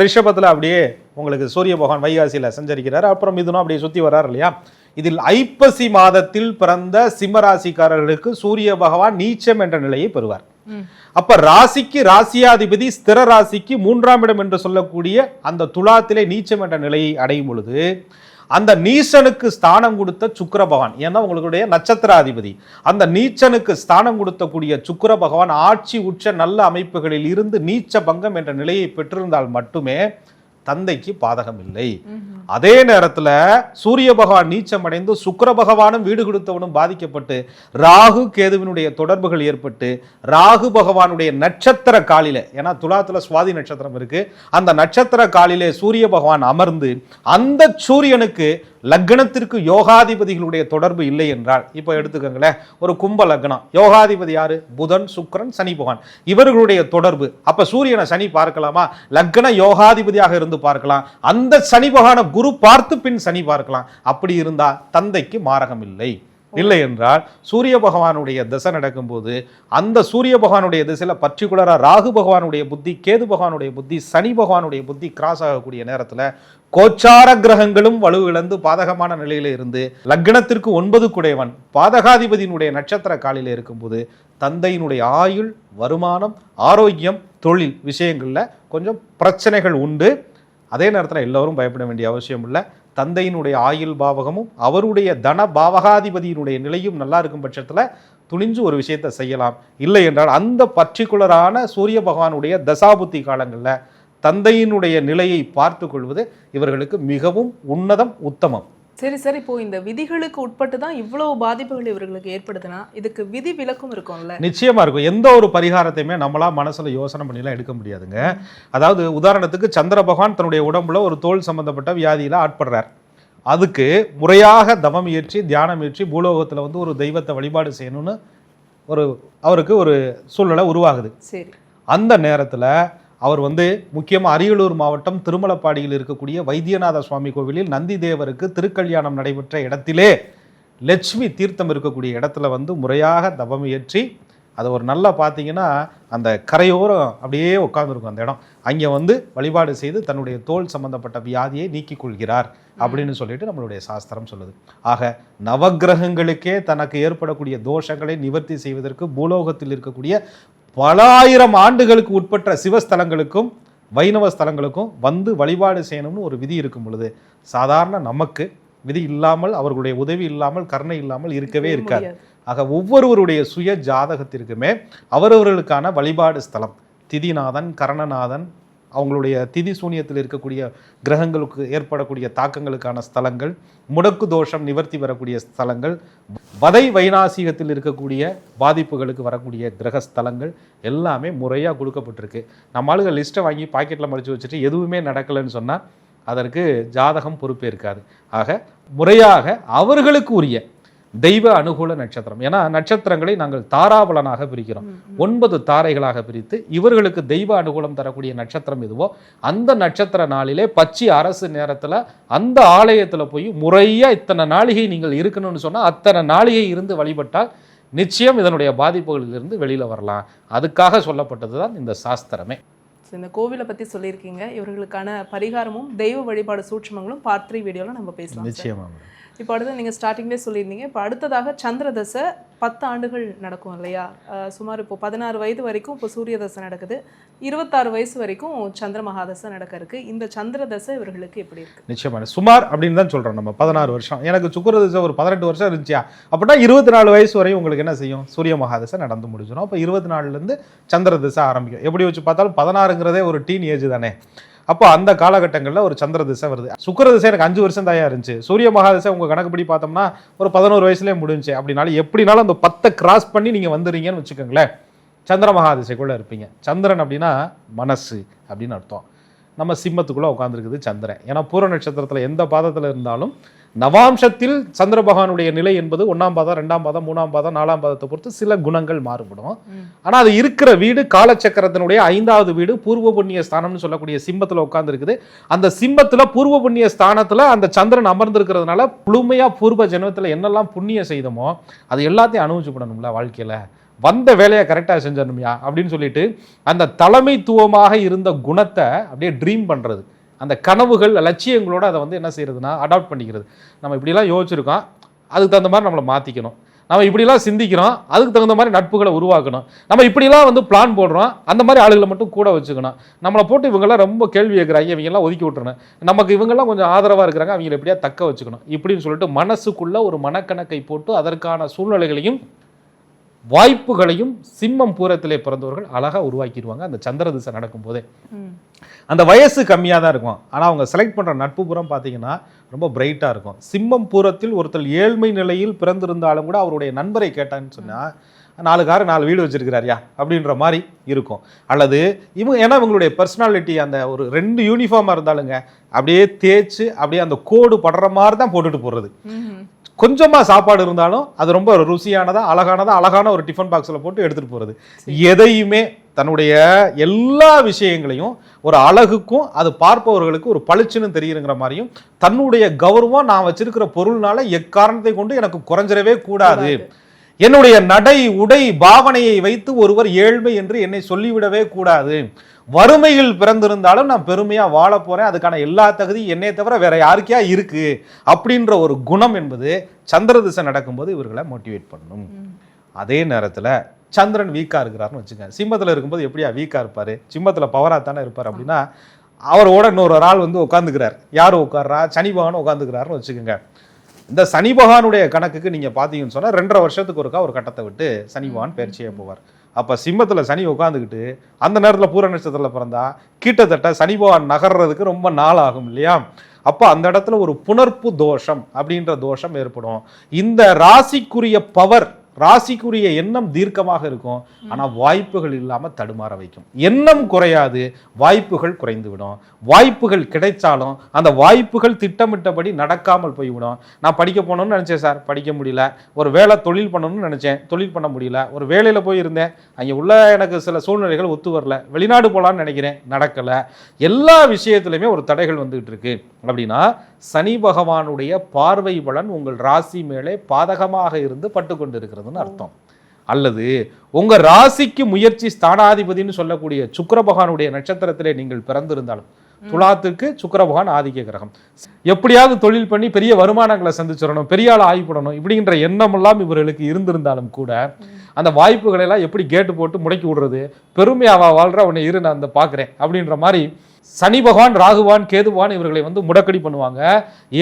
ரிஷபத்தில் அப்படியே உங்களுக்கு சூரிய பகவான் வைகாசியில் சஞ்சரிக்கிறார். அப்புறம் மிதுனம் அப்படியே சுற்றி வர்றார் இல்லையா. இதில் ஐப்பசி மாதத்தில் பிறந்த சிம்மராசிக்காரர்களுக்கு சூரிய பகவான் நீச்சம் என்ற நிலையை பெறுவார். அப்ப ராசிக்கு ராசியாதிபதி ஸ்திர ராசிக்கு 3ஆம் இடம் என்று சொல்லக்கூடிய அந்த துலாத்திலே நீச்சம் என்ற நிலையை அடையும் பொழுது அந்த நீச்சனுக்கு ஸ்தானம் கொடுத்த சுக்கிர பகவான், ஏன்னா உங்களுடைய நட்சத்திராதிபதி, அந்த நீச்சனுக்கு ஸ்தானம் கொடுத்தக்கூடிய சுக்கிர பகவான் ஆட்சி உச்ச நல்ல அமைப்புகளில் இருந்து நீச்ச பங்கம் என்ற நிலையை பெற்றிருந்தால் மட்டுமே தந்தைக்கு பாதகம் இல்லை. அதே நேரத்தில் சூரிய பகவான் நீச்சம் அடைந்து சுக்கிர பகவானும் வீடு கொடுத்தவனும் பாதிக்கப்பட்டு ராகு கேதுவினுடைய தொடர்புகள் ஏற்பட்டு ராகு பகவானுடைய நட்சத்திர காலிலே, ஏன்னா துலாத்துல சுவாதி நட்சத்திரம் இருக்கு, அந்த நட்சத்திர காலிலே சூரிய பகவான் அமர்ந்து அந்த சூரியனுக்கு லக்னத்திற்கு யோகாதிபதிகளுடைய தொடர்பு இல்லை என்றால், இப்போ எடுத்துக்கோங்களேன், ஒரு கும்ப லக்னம், யோகாதிபதி யாரு? புதன், சுக்கிரன், சனி பகவான், இவர்களுடைய தொடர்பு. அப்ப சூரியனை சனி பார்க்கலாமா? லக்ன யோகாதிபதியாக இருந்து பார்க்கலாம், அந்த சனி பகவான குரு பார்த்து பின் சனி பார்க்கலாம். அப்படி இருந்தா தந்தைக்கு மாரகம் இல்லை. இல்லை என்றால் சூரிய பகவானுடைய திசை நடக்கும்போது அந்த சூரிய பகவானுடைய திசையில பர்டிகுலரா ராகு பகவானுடைய புத்தி, கேது பகவானுடைய புத்தி, சனி பகவானுடைய புத்தி கிராஸ் ஆகக்கூடிய நேரத்தில் கோச்சார கிரகங்களும் வலுவிழந்து பாதகமான நிலையில இருந்து லக்னத்திற்கு 9 குடையவன் பாதகாதிபதியினுடைய நட்சத்திர காலில இருக்கும்போது தந்தையினுடைய ஆயுள், வருமானம், ஆரோக்கியம், தொழில் விஷயங்கள்ல கொஞ்சம் பிரச்சனைகள் உண்டு. அதே நேரத்தில் எல்லோரும் பயப்பட வேண்டிய அவசியம் இல்லை. தந்தையினுடைய ஆயுள் பாவகமும் அவருடைய தன பாவகாதிபதியினுடைய நிலையும் நல்லா இருக்கும் பட்சத்தில் துணிஞ்சு ஒரு விஷயத்தை செய்யலாம். இல்லை என்றால் அந்த பர்டிகுலரான சூரிய பகவானுடைய தசாபுத்தி காலங்களில் தந்தையினுடைய நிலையை பார்த்து கொள்வது இவர்களுக்கு மிகவும் உன்னதம், உத்தமம். சரி, இப்போ இந்த விதிகளுக்கு உட்பட்டு தான் இவ்வளவு பாதிப்புகள் இவர்களுக்கு ஏற்படுதுன்னா இதுக்கு விதி விலக்கும் இருக்கும்ல? நிச்சயமா இருக்கும். எந்த ஒரு பரிகாரத்தையுமே நம்மளா மனசுல யோசனை பண்ணிலாம் எடுக்க முடியாதுங்க. அதாவது உதாரணத்துக்கு சந்திர பகவான் தன்னுடைய உடம்புல ஒரு தோல் சம்பந்தப்பட்ட வியாதியில ஆட்படுறார். அதுக்கு முறையாக தவம் இயற்றி தியானம் இயற்றி பூலோகத்துல வந்து ஒரு தெய்வத்தை வழிபாடு செய்யணும்னு அவருக்கு ஒரு சூழ்நிலை உருவாகுது. சரி, அந்த நேரத்துல அவர் வந்து முக்கியமாக அரியலூர் மாவட்டம் திருமலப்பாடியில் இருக்கக்கூடிய வைத்தியநாத சுவாமி கோவிலில் நந்தி தேவருக்கு திருக்கல்யாணம் நடைபெற்ற இடத்திலே லட்சுமி தீர்த்தம் இருக்கக்கூடிய இடத்துல வந்து முறையாக தவம் இயற்றி அதை ஒரு நல்லா பார்த்தீங்கன்னா அந்த கரையோரம் அப்படியே உட்காந்துருக்கும் அந்த இடம், அங்கே வந்து வழிபாடு செய்து தன்னுடைய தோல் சம்பந்தப்பட்ட வியாதியை நீக்கிக் கொள்கிறார் அப்படின்னு சொல்லிட்டு நம்மளுடைய சாஸ்திரம் சொல்லுது. ஆக நவக்கிரகங்களுக்கே தனக்கு ஏற்படக்கூடிய தோஷங்களை நிவர்த்தி செய்வதற்கு பூலோகத்தில் இருக்கக்கூடிய பல ஆயிரம் ஆண்டுகளுக்கு உட்பட்ட சிவஸ்தலங்களுக்கும் வைணவ ஸ்தலங்களுக்கும் வந்து வழிபாடு செய்யணும்னு ஒரு விதி இருக்கும் பொழுது சாதாரண நமக்கு விதி இல்லாமல், அவர்களுடைய உதவி இல்லாமல், கருணை இல்லாமல் இருக்கவே இருக்காது. ஆக ஒவ்வொருவருடைய சுய ஜாதகத்திற்குமே அவரவர்களுக்கான வழிபாடு ஸ்தலம், திதிநாதன், கரணநாதன், அவங்களுடைய திதி சூனியத்தில் இருக்கக்கூடிய கிரகங்களுக்கு ஏற்படக்கூடிய தாக்கங்களுக்கான ஸ்தலங்கள், முடக்கு தோஷம் நிவர்த்தி வரக்கூடிய ஸ்தலங்கள், வதை வைநாசிகத்தில் இருக்கக்கூடிய பாதிப்புகளுக்கு வரக்கூடிய கிரக ஸ்தலங்கள் எல்லாமே முறையாக கொடுக்கப்பட்டிருக்கு. நம்ம ஆளுங்க லிஸ்ட்டை வாங்கி பாக்கெட்டில் மடித்து வச்சுட்டு எதுவுமே நடக்கலைன்னு சொன்னால் அதற்கு ஜாதகம் பொறுப்பேற்காது. ஆக முறையாக அவர்களுக்கு உரிய தெய்வ அனுகூல நட்சத்திரம், ஏன்னா நட்சத்திரங்களை நாங்கள் தாராபலனாக பிரிக்கிறோம், 9 தாரைகளாக பிரித்து இவர்களுக்கு தெய்வ அனுகூலம் தரக்கூடிய நட்சத்திரம் எதுவோ அந்த நட்சத்திர நாளிலே பச்சி அரசு நேரத்தில் அந்த ஆலயத்தில் போய் முறையாக இத்தனை நாளிகை நீங்கள் இருக்கணும்னு சொன்னால் அத்தனை நாளிகை இருந்து வழிபட்டால் நிச்சயம் இதனுடைய பாதிப்புகளிலிருந்து வெளியில் வரலாம். அதுக்காக சொல்லப்பட்டது தான் இந்த சாஸ்திரமே. இந்த கோவிலை பற்றி சொல்லியிருக்கீங்க, இவர்களுக்கான பரிகாரமும் தெய்வ வழிபாடு சூட்சமங்களும் பார்ட் 3 வீடியோவில் நம்ம பேசலாம். நிச்சயமாக. இப்போ அடுத்து நீங்கள் ஸ்டார்டிங்லேயே சொல்லியிருந்தீங்க, இப்போ அடுத்ததாக சந்திர தசை 10 ஆண்டுகள் நடக்கும் இல்லையா? சுமார் இப்போ 16 வயது வரைக்கும் இப்போ சூரிய தசை நடக்குது, 26 வயசு வரைக்கும் சந்திர மகாதசை நடக்க இருக்கு. இந்த சந்திர தசை இவர்களுக்கு எப்படி இருக்கு? நிச்சயமான சுமார் அப்படின்னு தான் சொல்கிறோம் நம்ம. 16 வருஷம், எனக்கு சுக்கிர தசை ஒரு 18 வருஷம் இருந்துச்சியா அப்படின்னா 24 வயசு வரையும் உங்களுக்கு என்ன செய்யும்? சூரிய மகாதசை நடந்து முடிஞ்சிடும். அப்போ 24லேருந்து சந்திர தசை ஆரம்பிக்கும். எப்படி வச்சு பார்த்தாலும் 16ங்கிறதே ஒரு டீன் ஏஜ் தானே. அப்போ அந்த காலகட்டங்களில் ஒரு சந்திர திசை வருது. சுக்கிர திசை எனக்கு 5 வருஷம் தாயா இருந்துச்சு. சூரிய மகாதிசை உங்கள் கணக்குப்படி பார்த்தோம்னா ஒரு 11 வயசுலேயே முடிஞ்சு. அப்படின்னாலும் எப்படினாலும் அந்த 10 கிராஸ் பண்ணி நீங்கள் வந்துடுறீங்கன்னு வச்சுக்கோங்களேன், சந்திர மகாதிசைக்குள்ளே இருப்பீங்க. சந்திரன் அப்படின்னா மனசு அப்படின்னு அர்த்தம். நம்ம சிம்மத்துக்குள்ளே உட்காந்துருக்குது சந்திரன். ஏன்னா பூர நட்சத்திரத்தில் எந்த பாதத்தில் இருந்தாலும் நவாம்சத்தில் சந்திர பகவானுடைய நிலை என்பது 1ஆம் பாதம், 2ஆம் பாதம், 3ஆம் பாதம், 4ஆம் பாதத்தை பொறுத்து சில குணங்கள் மாறுபடும். ஆனால் அது இருக்கிற வீடு காலச்சக்கரத்தினுடைய 5வது வீடு பூர்வ புண்ணிய ஸ்தானம்னு சொல்லக்கூடிய சிம்மத்தில் உட்கார்ந்து இருக்குது. அந்த சிம்மத்தில் பூர்வ புண்ணிய ஸ்தானத்தில் அந்த சந்திரன் அமர்ந்திருக்கிறதுனால முழுமையாக பூர்வ ஜென்மத்தில் என்னெல்லாம் புண்ணியம் செய்தோமோ அது எல்லாத்தையும் அனுபவிச்சுப்படணும்ல. வாழ்க்கையில் வந்த வேலையை கரெக்டாக செஞ்சிடணும்யா அப்படின்னு சொல்லிட்டு அந்த தலைமைத்துவமாக இருந்த குணத்தை அப்படியே ட்ரீம் பண்ணுறது, அந்த கனவுகள் லட்சியங்களோட அதை வந்து என்ன செய்யறதுன்னா அடாப்ட் பண்ணிக்கிறது. நம்ம இப்படிலாம் யோசிச்சிருக்கோம், அதுக்கு தகுந்த மாதிரி நம்மளை மாற்றிக்கணும். நம்ம இப்படிலாம் சிந்திக்கிறோம், அதுக்கு தகுந்த மாதிரி நட்புகளை உருவாக்கணும். நம்ம இப்படிலாம் வந்து பிளான் போடுறோம், அந்த மாதிரி ஆளுகளை மட்டும் கூட வச்சுக்கணும். நம்மளை போட்டு இவங்கெல்லாம் ரொம்ப கேள்வி கேட்குறாங்க, இவங்கெல்லாம் ஒதுக்கி விட்டுறணும். நமக்கு இவங்கெல்லாம் கொஞ்சம் ஆதரவாக இருக்கிறாங்க, அவங்களை எப்படியா தக்க வச்சுக்கணும் இப்படின்னு சொல்லிட்டு மனசுக்குள்ள ஒரு மனக்கணக்கை போட்டு அதற்கான சூழ்நிலைகளையும் வாய்ப்புகளையும் சிம்மம் பூரத்திலே பிறந்தவர்கள் அழகாக உருவாக்கிடுவாங்க. அந்த சந்திர திசை நடக்கும் போதே அந்த வயசு கம்மியாக தான் இருக்கும், ஆனால் அவங்க செலக்ட் பண்ணுற நட்பு புறம் பார்த்தீங்கன்னா ரொம்ப பிரைட்டாக இருக்கும். சிம்மம் பூரத்தில் ஒருத்தர் ஏழ்மை நிலையில் பிறந்திருந்தாலும் கூட அவருடைய நண்பரை கேட்டான்னு சொன்னால் 4 காரு 4 வீடு வச்சிருக்கிறாரியா அப்படின்ற மாதிரி இருக்கும். அல்லது இவங்க ஏன்னா இவங்களுடைய பர்சனாலிட்டி அந்த ஒரு 2 யூனிஃபார்மாக இருந்தாலுங்க அப்படியே தேய்ச்சி அப்படியே அந்த கோடு படுற மாதிரி தான் போட்டுட்டு போடுறது. கொஞ்சமாக சாப்பாடு இருந்தாலும் அது ரொம்ப ருசியானதா அழகான ஒரு டிஃபன் பாக்ஸில் போட்டு எடுத்துகிட்டு போகிறது. எதையுமே தன்னுடைய எல்லா விஷயங்களையும் ஒரு அழகுக்கும் அது பார்ப்பவர்களுக்கு ஒரு பளிச்சுன்னு தெரியுங்கிற மாதிரியும் தன்னுடைய கௌரவம் நான் வச்சிருக்கிற பொருள்னால எக்காரணத்தை கொண்டு எனக்கு குறைஞ்சிடவே கூடாது, என்னுடைய நடை உடை பாவனையை வைத்து ஒருவர் ஏழ்மை என்று என்னை சொல்லிவிடவே கூடாது, வறுமையில் பிறந்திருந்தாலும் நான் பெருமையா வாழ போறேன், அதுக்கான எல்லா தகுதி என்னை தவிர வேற யாருக்கா இருக்கு அப்படின்ற ஒரு குணம் என்பது சந்திர திசை நடக்கும்போது இவர்களை மோட்டிவேட் பண்ணும். அதே நேரத்தில் சந்திரன் வீக்கா இருக்கிறாருன்னு வச்சுக்கோங்க, சிம்மத்தில் இருக்கும்போது எப்படியா வீக்கா இருப்பாரு, சிம்மத்தில் பவரா தானே இருப்பார் அப்படின்னா அவரோட இன்னொரு ஆள் வந்து உட்காந்துக்கிறார். யார் உட்கார்றா? சனி பகவான் உட்காந்துக்கிறாருன்னு வச்சுக்கோங்க. இந்த சனி பகவானுடைய கணக்குக்கு நீங்கள் பார்த்தீங்கன்னு சொன்னால் 2.5 வருஷத்துக்கு ஒருக்கா ஒரு கட்டத்தை விட்டு சனி பகவான் பயிற்சியாக போவார். அப்போ சிம்மத்தில் சனி உட்காந்துக்கிட்டு அந்த நேரத்தில் பூர நட்சத்திரத்தில் பிறந்தா கிட்டத்தட்ட சனி பகவான் நகர்றதுக்கு ரொம்ப நாள் ஆகும் இல்லையா? அப்போ அந்த இடத்துல ஒரு புணர்ப்பு தோஷம் அப்படின்ற தோஷம் ஏற்படும். இந்த ராசிக்குரிய பவர், ராசிக்குரிய எண்ணம் தீர்க்கமாக இருக்கும், ஆனால் வாய்ப்புகள் இல்லாமல் தடுமாற வைக்கும். எண்ணம் குறையாது, வாய்ப்புகள் குறைந்து விடும். வாய்ப்புகள் கிடைச்சாலும் அந்த வாய்ப்புகள் திட்டமிட்டபடி நடக்காமல் போய்விடும். நான் படிக்க போகணும்னு நினச்சேன் சார், படிக்க முடியல. ஒரு வேலை தொழில் பண்ணணும்னு நினச்சேன், தொழில் பண்ண முடியல. ஒரு வேலையில் போயிருந்தேன், அங்கே உள்ள எனக்கு சில சூழ்நிலைகள் ஒத்து வரல. வெளிநாடு போகலான்னு நினைக்கிறேன், நடக்கலை. எல்லா விஷயத்துலையுமே ஒரு தடைகள் வந்துகிட்டு இருக்கு. அப்படின்னா சனி பகவானுடைய பார்வை பலன் உங்கள் ராசி மேலே பாதகமாக இருந்து பட்டு கொண்டு இருக்கிறதுன்னு அர்த்தம். அல்லது உங்க ராசிக்கு முயற்சி ஸ்தானாதிபதினு சொல்லக்கூடிய சுக்கிர பகவானுடைய நட்சத்திரத்திலே நீங்கள் பிறந்திருந்தாலும், துலாத்துக்கு சுக்கிர பகவான் ஆதிக்க கிரகம், எப்படியாவது தொழில் பண்ணி பெரிய வருமானங்களை சந்திச்சிடணும், பெரிய ஆள் ஆகிப்படணும் இப்படிங்கிற எண்ணம் எல்லாம் இவர்களுக்கு இருந்திருந்தாலும் கூட அந்த வாய்ப்புகளை எல்லாம் எப்படி கேட்டு போட்டு முடக்கி விடுறது, பெருமையாவா வாழ்ற உன்னை இரு நான் அந்த பார்க்குறேன் அப்படின்ற மாதிரி சனி பகவான், ராகுவான், கேதுவான் இவர்களை வந்து முடக்கடி பண்ணுவாங்க.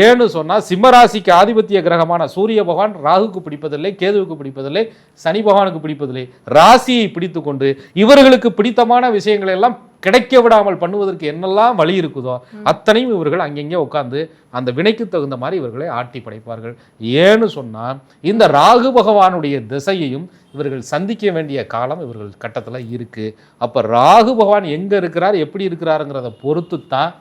ஏன்னு சொன்னா சிம்மராசிக்கு ஆதிபத்திய கிரகமான சூரிய பகவான் ராகுக்கு பிடிப்பதில்லை, கேதுவுக்கு பிடிப்பதில்லை, சனி பகவானுக்கு பிடிப்பதில்லை. ராசியை பிடித்து கொண்டு இவர்களுக்கு பிடித்தமான விஷயங்களை எல்லாம் கிடைக்க விடாமல் பண்ணுவதற்கு என்னெல்லாம் வழி இருக்குதோ அத்தனையும் இவர்கள் அங்கங்கே உட்கார்ந்து அந்த வினைக்கு தகுந்த மாதிரி இவர்களை ஆட்டி படைப்பார்கள். ஏன்னு சொன்னால் இந்த ராகு பகவானுடைய திசையையும் இவர்கள் சந்திக்க வேண்டிய காலம் இவர்கள் கட்டத்தில் இருக்குது. அப்போ ராகு பகவான் எங்கே இருக்கிறார், எப்படி இருக்கிறாருங்கிறத பொறுத்து தான்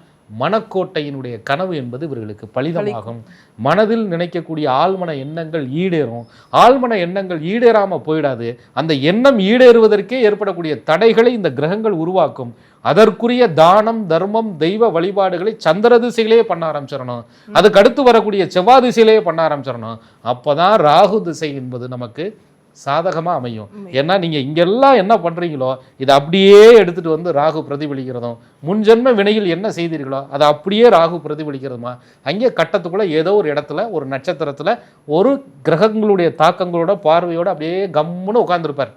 மனக்கோட்டையினுடைய கனவு என்பது இவர்களுக்கு பலிதமாகும். மனதில் நினைக்கக்கூடிய ஆழ்மன எண்ணங்கள் ஈடேறும். ஆழ்மன எண்ணங்கள் ஈடேறாம போயிடாது. அந்த எண்ணம் ஈடேறுவதற்கே ஏற்படக்கூடிய தடைகளை இந்த கிரகங்கள் உருவாக்கும். அதற்குரிய தானம், தர்மம், தெய்வ வழிபாடுகளை சந்திர திசையிலேயே பண்ண ஆரம்பிச்சிடணும். அதுக்கு அடுத்து வரக்கூடிய செவ்வாய் திசையிலேயே பண்ண ஆரம்பிச்சிடணும். அப்போதான் ராகு திசை என்பது நமக்கு சாதகமாக அமையும். ஏன்னா நீங்கள் இங்கெல்லாம் என்ன பண்ணுறீங்களோ இதை அப்படியே எடுத்துகிட்டு வந்து ராகு பிரதிபலிக்கிறதும், முன்ஜென்ம வினையில் என்ன செய்தீர்களோ அதை அப்படியே ராகு பிரதிபலிக்கிறதுமா, அங்கே கட்டத்துக்குள்ளே ஏதோ ஒரு இடத்துல ஒரு நட்சத்திரத்தில் ஒரு கிரகங்களுடைய தாக்கங்களோட பார்வையோடு அப்படியே கம்முன்னு உட்காந்துருப்பார்.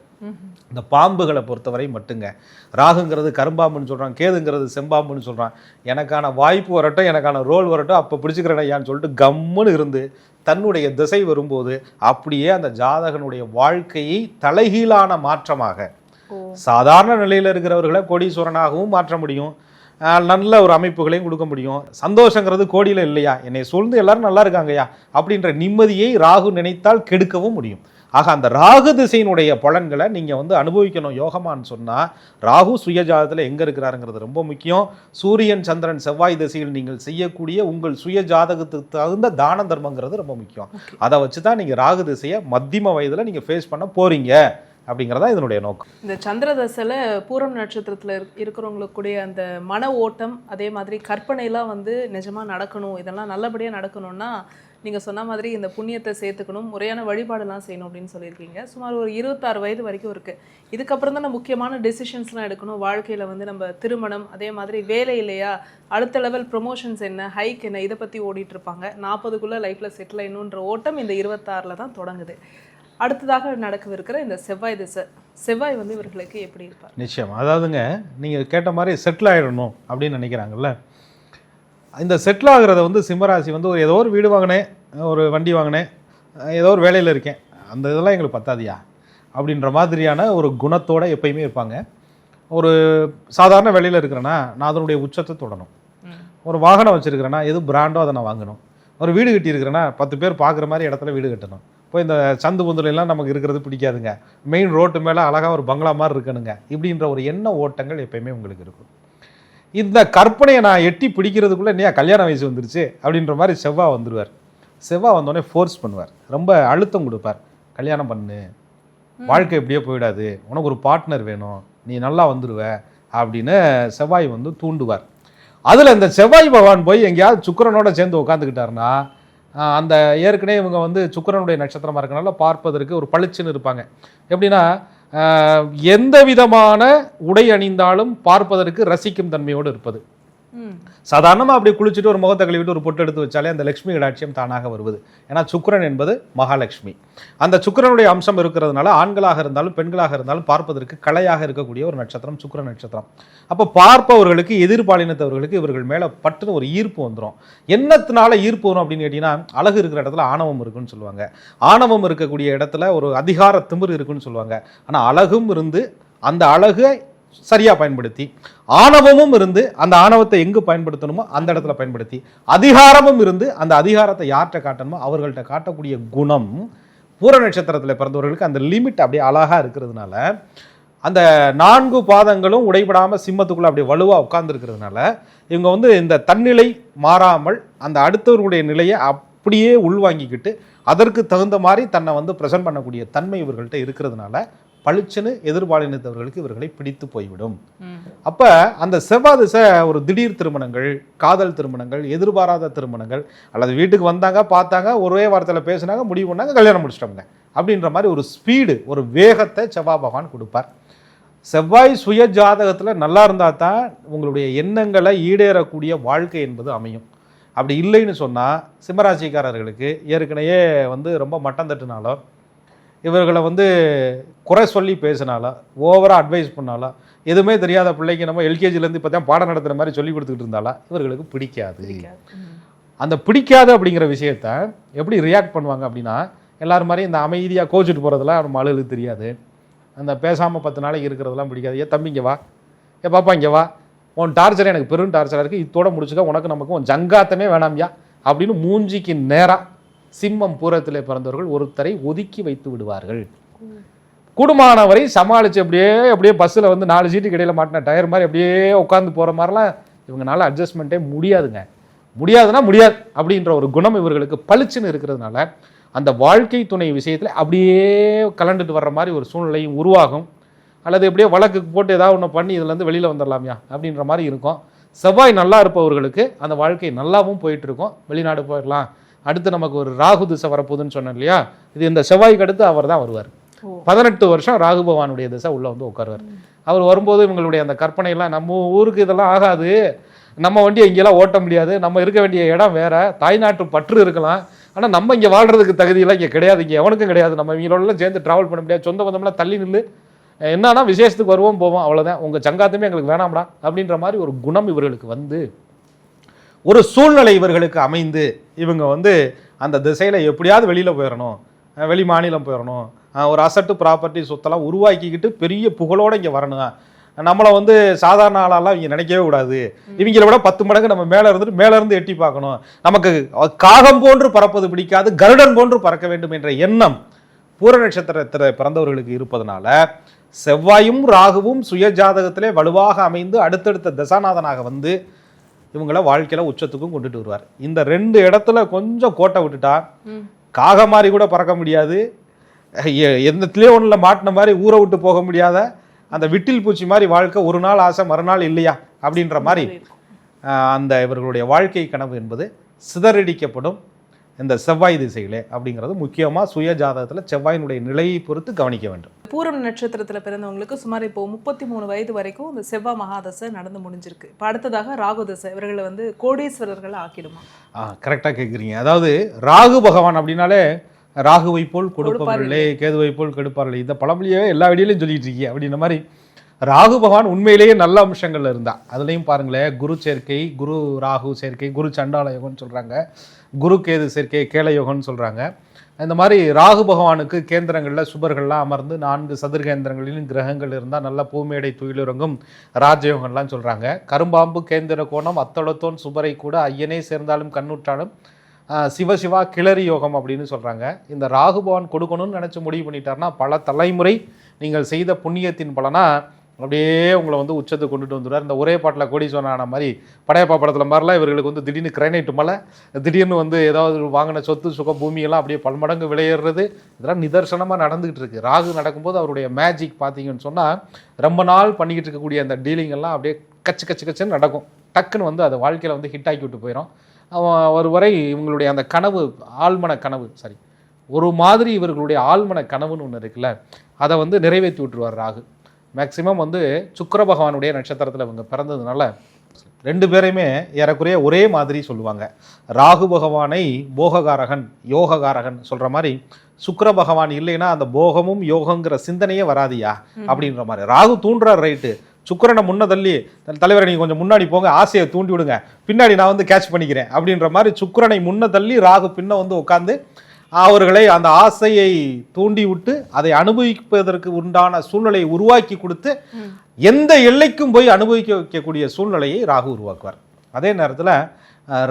இந்த பாம்புகளை பொறுத்தவரை மட்டுங்க, ராகுங்கிறது கரும்பாம்புன்னு சொல்கிறான், கேதுங்கிறது செம்பாம்புன்னு சொல்கிறான். எனக்கான வாய்ப்பு வரட்டும், எனக்கான ரோல் வரட்டும், அப்போ பிடிச்சிக்கிறேன் ஐயான்னு சொல்லிட்டு கம்முன்னு இருந்து தன்னுடைய திசை வரும்போது அப்படியே அந்த ஜாதகனுடைய வாழ்க்கையை தலைகீழான மாற்றமாக, சாதாரண நிலையில் இருக்கிறவர்களை கோடீஸ்வரனாகவும் மாற்ற முடியும், நல்ல ஒரு அமைப்புகளையும் கொடுக்க முடியும். சந்தோஷங்கிறது கோடியில் இல்லையா, என்னை சூழ்ந்து எல்லாரும் நல்லா இருக்காங்கய்யா அப்படின்ற நிம்மதியை ராகு நினைத்தால் கெடுக்கவும் முடியும். ஆக அந்த ராகு திசையினுடைய பலன்களை நீங்கள் வந்து அனுபவிக்கணும் யோகமான்னு சொன்னால், ராகு சுயஜாதத்தில் எங்கே இருக்கிறாருங்கிறது ரொம்ப முக்கியம். சூரியன், சந்திரன், செவ்வாய் திசையில் நீங்கள் செய்யக்கூடிய உங்கள் சுய ஜாதகத்துக்கு தகுந்த தான தர்மங்கிறது ரொம்ப முக்கியம். அதை வச்சு தான் நீங்கள் ராகு திசையை மத்தியம வயதில் நீங்கள் ஃபேஸ் பண்ண போகிறீங்க அப்படிங்கிறதா இதனுடைய நோக்கம். இந்த சந்திர தசையில் பூரம் நட்சத்திரத்தில் இருக்கிறவங்களுக்குடைய அந்த மன ஓட்டம், அதே மாதிரி கற்பனைலாம் வந்து நிஜமாக நடக்கணும், இதெல்லாம் நல்லபடியாக நடக்கணும்னா நீங்கள் சொன்ன மாதிரி இந்த புண்ணியத்தை சேர்த்துக்கணும், முறையான வழிபாடெல்லாம் செய்யணும் அப்படின்னு சொல்லியிருக்கீங்க. சுமார் ஒரு 26 வயது வரைக்கும் இருக்குது. இதுக்கப்புறம் தான் முக்கியமான டெசிஷன்ஸ்லாம் எடுக்கணும் வாழ்க்கையில். வந்து நம்ம திருமணம், அதே மாதிரி வேலை இல்லையா, அடுத்த லெவல் ப்ரொமோஷன்ஸ் என்ன, ஹைக் என்ன, இதை பற்றி ஓடிட்டுருப்பாங்க. 40க்குள்ளே லைஃப்பில் செட்டில் ஆகணுன்ற ஓட்டம் இந்த 26 தான் தொடங்குது. அடுத்ததாக நடக்கவிருக்கிற இந்த செவ்வாய் திசை, செவ்வாய் வந்து இவர்களுக்கு எப்படி இருப்பார்? நிச்சயம். அதாவதுங்க, நீங்கள் கேட்ட மாதிரி செட்டில் ஆகிடணும் அப்படின்னு நினைக்கிறாங்கல்ல, இந்த செட்டில் ஆகிறத வந்து சிம்மராசி வந்து ஏதோ ஒரு வீடு வாங்கினேன், ஒரு வண்டி வாங்கினேன், ஏதோ ஒரு வேலையில் இருக்கேன், அந்த இதெல்லாம் எங்களுக்கு பத்தாதியா அப்படின்ற மாதிரியான ஒரு குணத்தோடு எப்பயுமே இருப்பாங்க. ஒரு சாதாரண வேலையில் இருக்கிறேன்னா நான் அதனுடைய உச்சத்தை தொடணும். ஒரு வாகனம் வச்சுருக்கிறேன்னா எது பிராண்டோ அதை நான் வாங்கணும். ஒரு வீடு கட்டியிருக்கிறேன்னா 10 பேர் பார்க்குற மாதிரி இடத்துல வீடு கட்டணும். இப்போ இந்த சந்து பொந்துலாம் நமக்கு இருக்கிறது பிடிக்காதுங்க. மெயின் ரோட்டு மேலே அழகாக ஒரு பங்களா மாதிரி இருக்கணுங்க. இப்படின்ற ஒரு எண்ண ஓட்டங்கள் எப்பயுமே உங்களுக்கு இருக்கும். இந்த கற்பனையை நான் எட்டி பிடிக்கிறதுக்குள்ளே இல்லையா கல்யாண வயசு வந்துருச்சு அப்படின்ற மாதிரி செவ்வாய் வந்துடுவார். செவ்வாய் வந்தோடனே ஃபோர்ஸ் பண்ணுவார், ரொம்ப அழுத்தம் கொடுப்பார். கல்யாணம் பண்ணு, வாழ்க்கை எப்படியோ போயிடாது, உனக்கு ஒரு பார்ட்னர் வேணும், நீ நல்லா வந்துடுவ அப்படின்னு செவ்வாய் வந்து தூண்டுவார். அதில் இந்த செவ்வாய் பகவான் போய் எங்கேயாவது சுக்கிரனோட சேர்ந்து உட்காந்துக்கிட்டாருன்னா, அந்த ஏற்கனவே இவங்க வந்து சுக்கிரனுடைய நட்சத்திரமாக இருக்கனால பார்ப்பதற்கு ஒரு பளிச்சுன்னு இருப்பாங்க. எப்படின்னா எந்த விதமான உடை அணிந்தாலும் பார்ப்பதற்கு ரசிக்கும் தன்மையோடு இருப்பது. சாதாரணமாக அப்படி குளிச்சுட்டு ஒரு முகத்தை கழுவிட்டு ஒரு பொட்டு எடுத்து வச்சாலே அந்த லட்சுமி கடாட்சியம் தானாக வருவது. ஏன்னா சுக்கிரன் என்பது மகாலட்சுமி. அந்த சுக்கிரனுடைய அம்சம் இருக்கிறதுனால ஆண்களாக இருந்தாலும் பெண்களாக இருந்தாலும் பார்ப்பதற்கு கலையாக இருக்கக்கூடிய ஒரு நட்சத்திரம் சுக்கிர நட்சத்திரம். அப்போ பார்ப்பவர்களுக்கு, எதிர்பாலினத்தவர்களுக்கு இவர்கள் மேலே பட்டுன்னு ஒரு ஈர்ப்பு வந்துடும். என்னத்தினால ஈர்ப்பு வரும் அப்படின்னு கேட்டிங்கன்னா, அழகு இருக்கிற இடத்துல ஆணவம் இருக்குன்னு சொல்லுவாங்க. ஆணவம் இருக்கக்கூடிய இடத்துல ஒரு அதிகார திமிரு இருக்குன்னு சொல்லுவாங்க. ஆனால் அழகும் இருந்து அந்த அழகை சரியா பயன்படுத்தி, ஆணவமும் இருந்து அந்த ஆணவத்தை எங்கு பயன்படுத்தணுமோ அந்த இடத்துல பயன்படுத்தி, அதிகாரமும் இருந்து அந்த அதிகாரத்தை யார்கிட்ட காட்டணுமோ அவர்கள்ட்ட காட்டக்கூடிய குணம் பூர நட்சத்திரத்தில் பிறந்தவர்களுக்கு அந்த லிமிட் அப்படியே அழகா இருக்கிறதுனால, அந்த 4 பாதங்களும் உடைபடாமல் சிம்மத்துக்குள்ள அப்படியே வலுவாக உட்கார்ந்துருக்கிறதுனால இவங்க வந்து இந்த தன்னிலை மாறாமல் அந்த அடுத்தவர்களுடைய நிலையை அப்படியே உள்வாங்கிக்கிட்டு அதற்கு தகுந்த மாதிரி தன்னை வந்து ப்ரெசென்ட் பண்ணக்கூடிய தன்மை இவர்கள்ட்ட இருக்கிறதுனால பளிச்சுன்னு எதிர்பாலினத்தவர்களுக்கு இவர்களை பிடித்து போய்விடும். அப்ப அந்த செவ்வாய் திசை ஒரு திடீர் திருமணங்கள், காதல் திருமணங்கள், எதிர்பாராத திருமணங்கள், அல்லது வீட்டுக்கு வந்தாங்க, பார்த்தாங்க, ஒரே வாரத்தில் பேசினாங்க, முடிவு பண்ணாங்க, கல்யாணம் முடிச்சிட்டோங்க அப்படின்ற மாதிரி ஒரு ஸ்பீடு, ஒரு வேகத்தை செவ்வாய் பகவான் கொடுப்பார். செவ்வாய் சுய ஜாதகத்தில் நல்லா இருந்தால் தான் உங்களுடைய எண்ணங்களை ஈடேறக்கூடிய வாழ்க்கை என்பது அமையும். அப்படி இல்லைன்னு சொன்னால் சிம்மராசிக்காரர்களுக்கு ஏற்கனவே வந்து ரொம்ப மட்டம் தட்டுனாலோ, இவர்களை வந்து குறை சொல்லி பேசினாலோ, ஓவராக அட்வைஸ் பண்ணாலோ, எதுவுமே தெரியாத பிள்ளைக்கு நம்ம எல்கேஜிலேருந்து இப்போ தான் பாடம் நடத்துகிற மாதிரி சொல்லி கொடுத்துக்கிட்டு இருந்தாலா இவர்களுக்கு பிடிக்காது. அந்த பிடிக்காது அப்படிங்கிற விஷயத்த எப்படி ரியாக்ட் பண்ணுவாங்க அப்படின்னா, எல்லாரும் மாதிரி இந்த அமைதியாக கோச்சிட்டு போகிறதுலாம் நம்ம ஆளுகளுக்கு தெரியாது. அந்த பேசாமல் 10 நாளைக்கு இருக்கிறதெல்லாம் பிடிக்காது. ஏன் தம்பிங்க வா, பாப்பா இங்கே வா, உன் டார்ச்சர் எனக்கு பெரும் டார்ச்சராக இருக்குது, இதோட முடிச்சுக்க, உனக்கு நமக்கு உன் ஜங்காத்தமே வேணாம்யா அப்படின்னு மூஞ்சிக்கு நேராக சிம்மம் பூரத்திலே பிறந்தவர்கள் ஒருத்தரை ஒதுக்கி வைத்து விடுவார்கள். கூடுமானவரை சமாளித்து அப்படியே பஸ்ஸில் வந்து 4 சீட்டுக்கு இடையில மாட்டின டயர் மாதிரி அப்படியே உட்காந்து போகிற மாதிரிலாம் இவங்களால அட்ஜஸ்ட்மெண்ட்டே முடியாதுங்க. முடியாதுன்னா முடியாது அப்படின்ற ஒரு குணம் இவர்களுக்கு பளிச்சுன்னு இருக்கிறதுனால அந்த வாழ்க்கை துணை விஷயத்தில் அப்படியே கலண்டுட்டு வர்ற மாதிரி ஒரு சூழ்நிலையும் உருவாகும். அல்லது எப்படியே வழக்குக்கு போட்டு ஏதாவது ஒன்று பண்ணி இதுலேருந்து வெளியில் வந்துடலாம்யா அப்படின்ற மாதிரி இருக்கும். செவ்வாய் நல்லா இருப்பவர்களுக்கு அந்த வாழ்க்கை நல்லாவும் போயிட்டு இருக்கும். வெளிநாடு போயிடலாம், அடுத்து நமக்கு ஒரு ராகு திசை வரப்போகுதுன்னு சொன்னேன் இல்லையா, இது இந்த செவ்வாய்க்கு அடுத்து அவர் தான் வருவார். 18 வருஷம் ராகு பகவானுடைய திசை உள்ள வந்து உட்காருவார். அவர் வரும்போது இவங்களுடைய அந்த கற்பனையெல்லாம் நம்ம ஊருக்கு இதெல்லாம் ஆகாது, நம்ம வண்டி எங்கேயெல்லாம் ஓட்ட முடியாது, நம்ம இருக்க வேண்டிய இடம் வேற, தாய்நாட்டு பற்று இருக்கலாம், ஆனால் நம்ம இங்கே வாழ்றதுக்கு தகுதியெல்லாம் இங்கே கிடையாது, இங்கே எவனுக்கும் கிடையாது, நம்ம இவங்களோடலாம் சேர்ந்து ட்ராவல் பண்ண முடியாது, சொந்த பந்தம்லாம் தள்ளி நின்று என்னன்னா விசேஷத்துக்கு வருவோம் போவோம் அவ்வளோதான், உங்கள் சங்காத்தமே எங்களுக்கு வேணாம்டா அப்படின்ற மாதிரி ஒரு குணம் இவர்களுக்கு வந்து ஒரு சூழ்நிலை இவர்களுக்கு அமைந்து இவங்க வந்து அந்த திசையில் எப்படியாவது வெளியில் போயிடணும், வெளி மாநிலம் போயிடணும், ஒரு அசட்டு ப்ராப்பர்ட்டி சொத்தெல்லாம் உருவாக்கிக்கிட்டு பெரிய புகழோடு இங்கே வரணும், நம்மளை வந்து சாதாரண ஆளாலாம் இங்கே நினைக்கவே கூடாது, இவங்கள விட 10 மடங்கு நம்ம மேலே இருந்து எட்டி பார்க்கணும், நமக்கு காகம் போன்று பறப்பது பிடிக்காது, கருடன் போன்று பறக்க வேண்டும் என்ற எண்ணம் பூர நட்சத்திரத்தில் பிறந்தவர்களுக்கு இருப்பதனால செவ்வாயும் ராகுவும் சுய ஜாதகத்திலே வலுவாக அமைந்து அடுத்தடுத்த தசாநாதனாக வந்து இவங்கள வாழ்க்கையில உச்சத்துக்கும் கொண்டுட்டு வருவார். இந்த 2 இடத்துல கொஞ்சம் கோட்டை விட்டுட்டா காக மாதிரி கூட பறக்க முடியாது, எந்தத்துலேயே ஒன்றில் மாட்டின மாதிரி ஊரை விட்டு போக முடியாத அந்த விட்டில் பூச்சி மாதிரி வாழ்க்கை, ஒரு நாள் ஆசை மறுநாள் இல்லையா அப்படின்ற மாதிரி அந்த இவர்களுடைய வாழ்க்கை கனவு என்பது சிதறடிக்கப்படும் இந்த செவ்வாய் திசைகளே அப்படிங்கிறது முக்கியமாக சுய ஜாதகத்தில் செவ்வாயினுடைய நிலையை பொறுத்து கவனிக்க வேண்டும். பூரம் நட்சத்திரத்தில் பிறந்தவங்களுக்கு சுமார் இப்போ 33 வயது வரைக்கும் இந்த செவ்வாய் மகாதசை நடந்து முடிஞ்சிருக்கு. இப்போ அடுத்ததாக ராகு தசை இவர்களை வந்து கோடீஸ்வரர்கள் ஆக்கிடுமா? கரெக்டாக கேட்குறீங்க. அதாவது ராகு பகவான் அப்படின்னாலே ராகுவை போல் கொடுப்பவர்களே கேதுவை போல் கெடுப்பார்களே, இந்த பழமொழியே எல்லா வீடியோலையும் சொல்லிட்டு இருக்கீங்க அப்படின்ற மாதிரி ராகு பகவான் உண்மையிலேயே நல்ல அம்சங்கள்ல இருந்தா. அதுலேயும் பாருங்களேன், குரு சேர்க்கை, குரு ராகு சேர்க்கை, குரு சண்டால யோகம்னு சொல்கிறாங்க, குரு கேது சேர்க்கை கேள யோகம்னு சொல்கிறாங்க. இந்த மாதிரி ராகு பகவானுக்கு கேந்திரங்களில் சுபர்கள்லாம் அமர்ந்து 4 சதுர்கேந்திரங்களிலும் கிரகங்கள் இருந்தால் நல்ல பூமேடை துயிலுறங்கும் ராஜயோகம்லாம் சொல்கிறாங்க. கரும்பாம்பு கேந்திர கோணம் அத்தொளத்தோன் சுபரை கூட ஐயனே சேர்ந்தாலும் கண்ணுற்றாலும் சிவசிவா கிளறி யோகம் அப்படின்னு சொல்கிறாங்க. இந்த ராகு பகவான் கொடுக்கணும்னு நினச்சி முடிவு பண்ணிட்டாருன்னா பல தலைமுறை நீங்கள் செய்த புண்ணியத்தின் பலனா அப்படியே உங்களை வந்து உச்சத்துக்கு கொண்டுட்டு வந்துடுவார். இந்த ஒரே பாட்டில் கோடீஸ்வரன் ஆன மாதிரி படையப்பா படத்தில் மாதிரிலாம் இவர்களுக்கு வந்து திடீர்னு கிரைனைட்டு மலை, திடீர்னு வந்து ஏதாவது வாங்கின சொத்து சுக பூமியெல்லாம் அப்படியே பல்மடங்கு விளையிறது, இதெல்லாம் நிதர்சனமாக நடந்துகிட்டு இருக்கு. ராகு நடக்கும்போது அவருடைய மேஜிக் பார்த்தீங்கன்னு சொன்னால் ரொம்ப நாள் பண்ணிக்கிட்டு இருக்கக்கூடிய அந்த டீலிங் எல்லாம் அப்படியே கச்சுன்னு நடக்கும். டக்குன்னு வந்து அதை வாழ்க்கையில் வந்து ஹிட் ஆக்கி விட்டு போயிடும். ஒரு வரை இவங்களுடைய அந்த கனவு ஆழ்மன கனவு ஒரு மாதிரி இவர்களுடைய ஆழ்மன கனவுன்னு ஒன்று இருக்குல்ல, அதை வந்து நிறைவேற்றி விட்டுருவார் ராகு. மேக்சிமம் வந்து சுக்கிர பகவானுடைய நட்சத்திரத்தில் இவங்க பிறந்ததுனால 2 பேரையுமே ஏறக்குறைய ஒரே மாதிரி சொல்லுவாங்க. ராகு பகவானை போககாரகன் யோககாரகன் சொல்கிற மாதிரி சுக்கிர பகவான் இல்லைன்னா அந்த போகமும் யோகங்கிற சிந்தனையே வராதியா அப்படின்ற மாதிரி. ராகு தூண்டுறார் ரைட்டு, சுக்கிரனை முன்ன தள்ளி தலைவரை நீங்கள் கொஞ்சம் முன்னாடி போங்க, ஆசையை தூண்டி விடுங்க, பின்னாடி நான் வந்து கேட்ச் பண்ணிக்கிறேன் அப்படின்ற மாதிரி சுக்கிரனை முன்ன தள்ளி ராகு பின்ன வந்து உட்காந்து அவர்களை அந்த ஆசையை தூண்டி விட்டு அதை அனுபவிப்பதற்கு உண்டான சூழ்நிலையை உருவாக்கி கொடுத்து எந்த எல்லைக்கும் போய் அனுபவிக்க வைக்கக்கூடிய சூழ்நிலையை ராகு உருவாக்குவார். அதே நேரத்தில்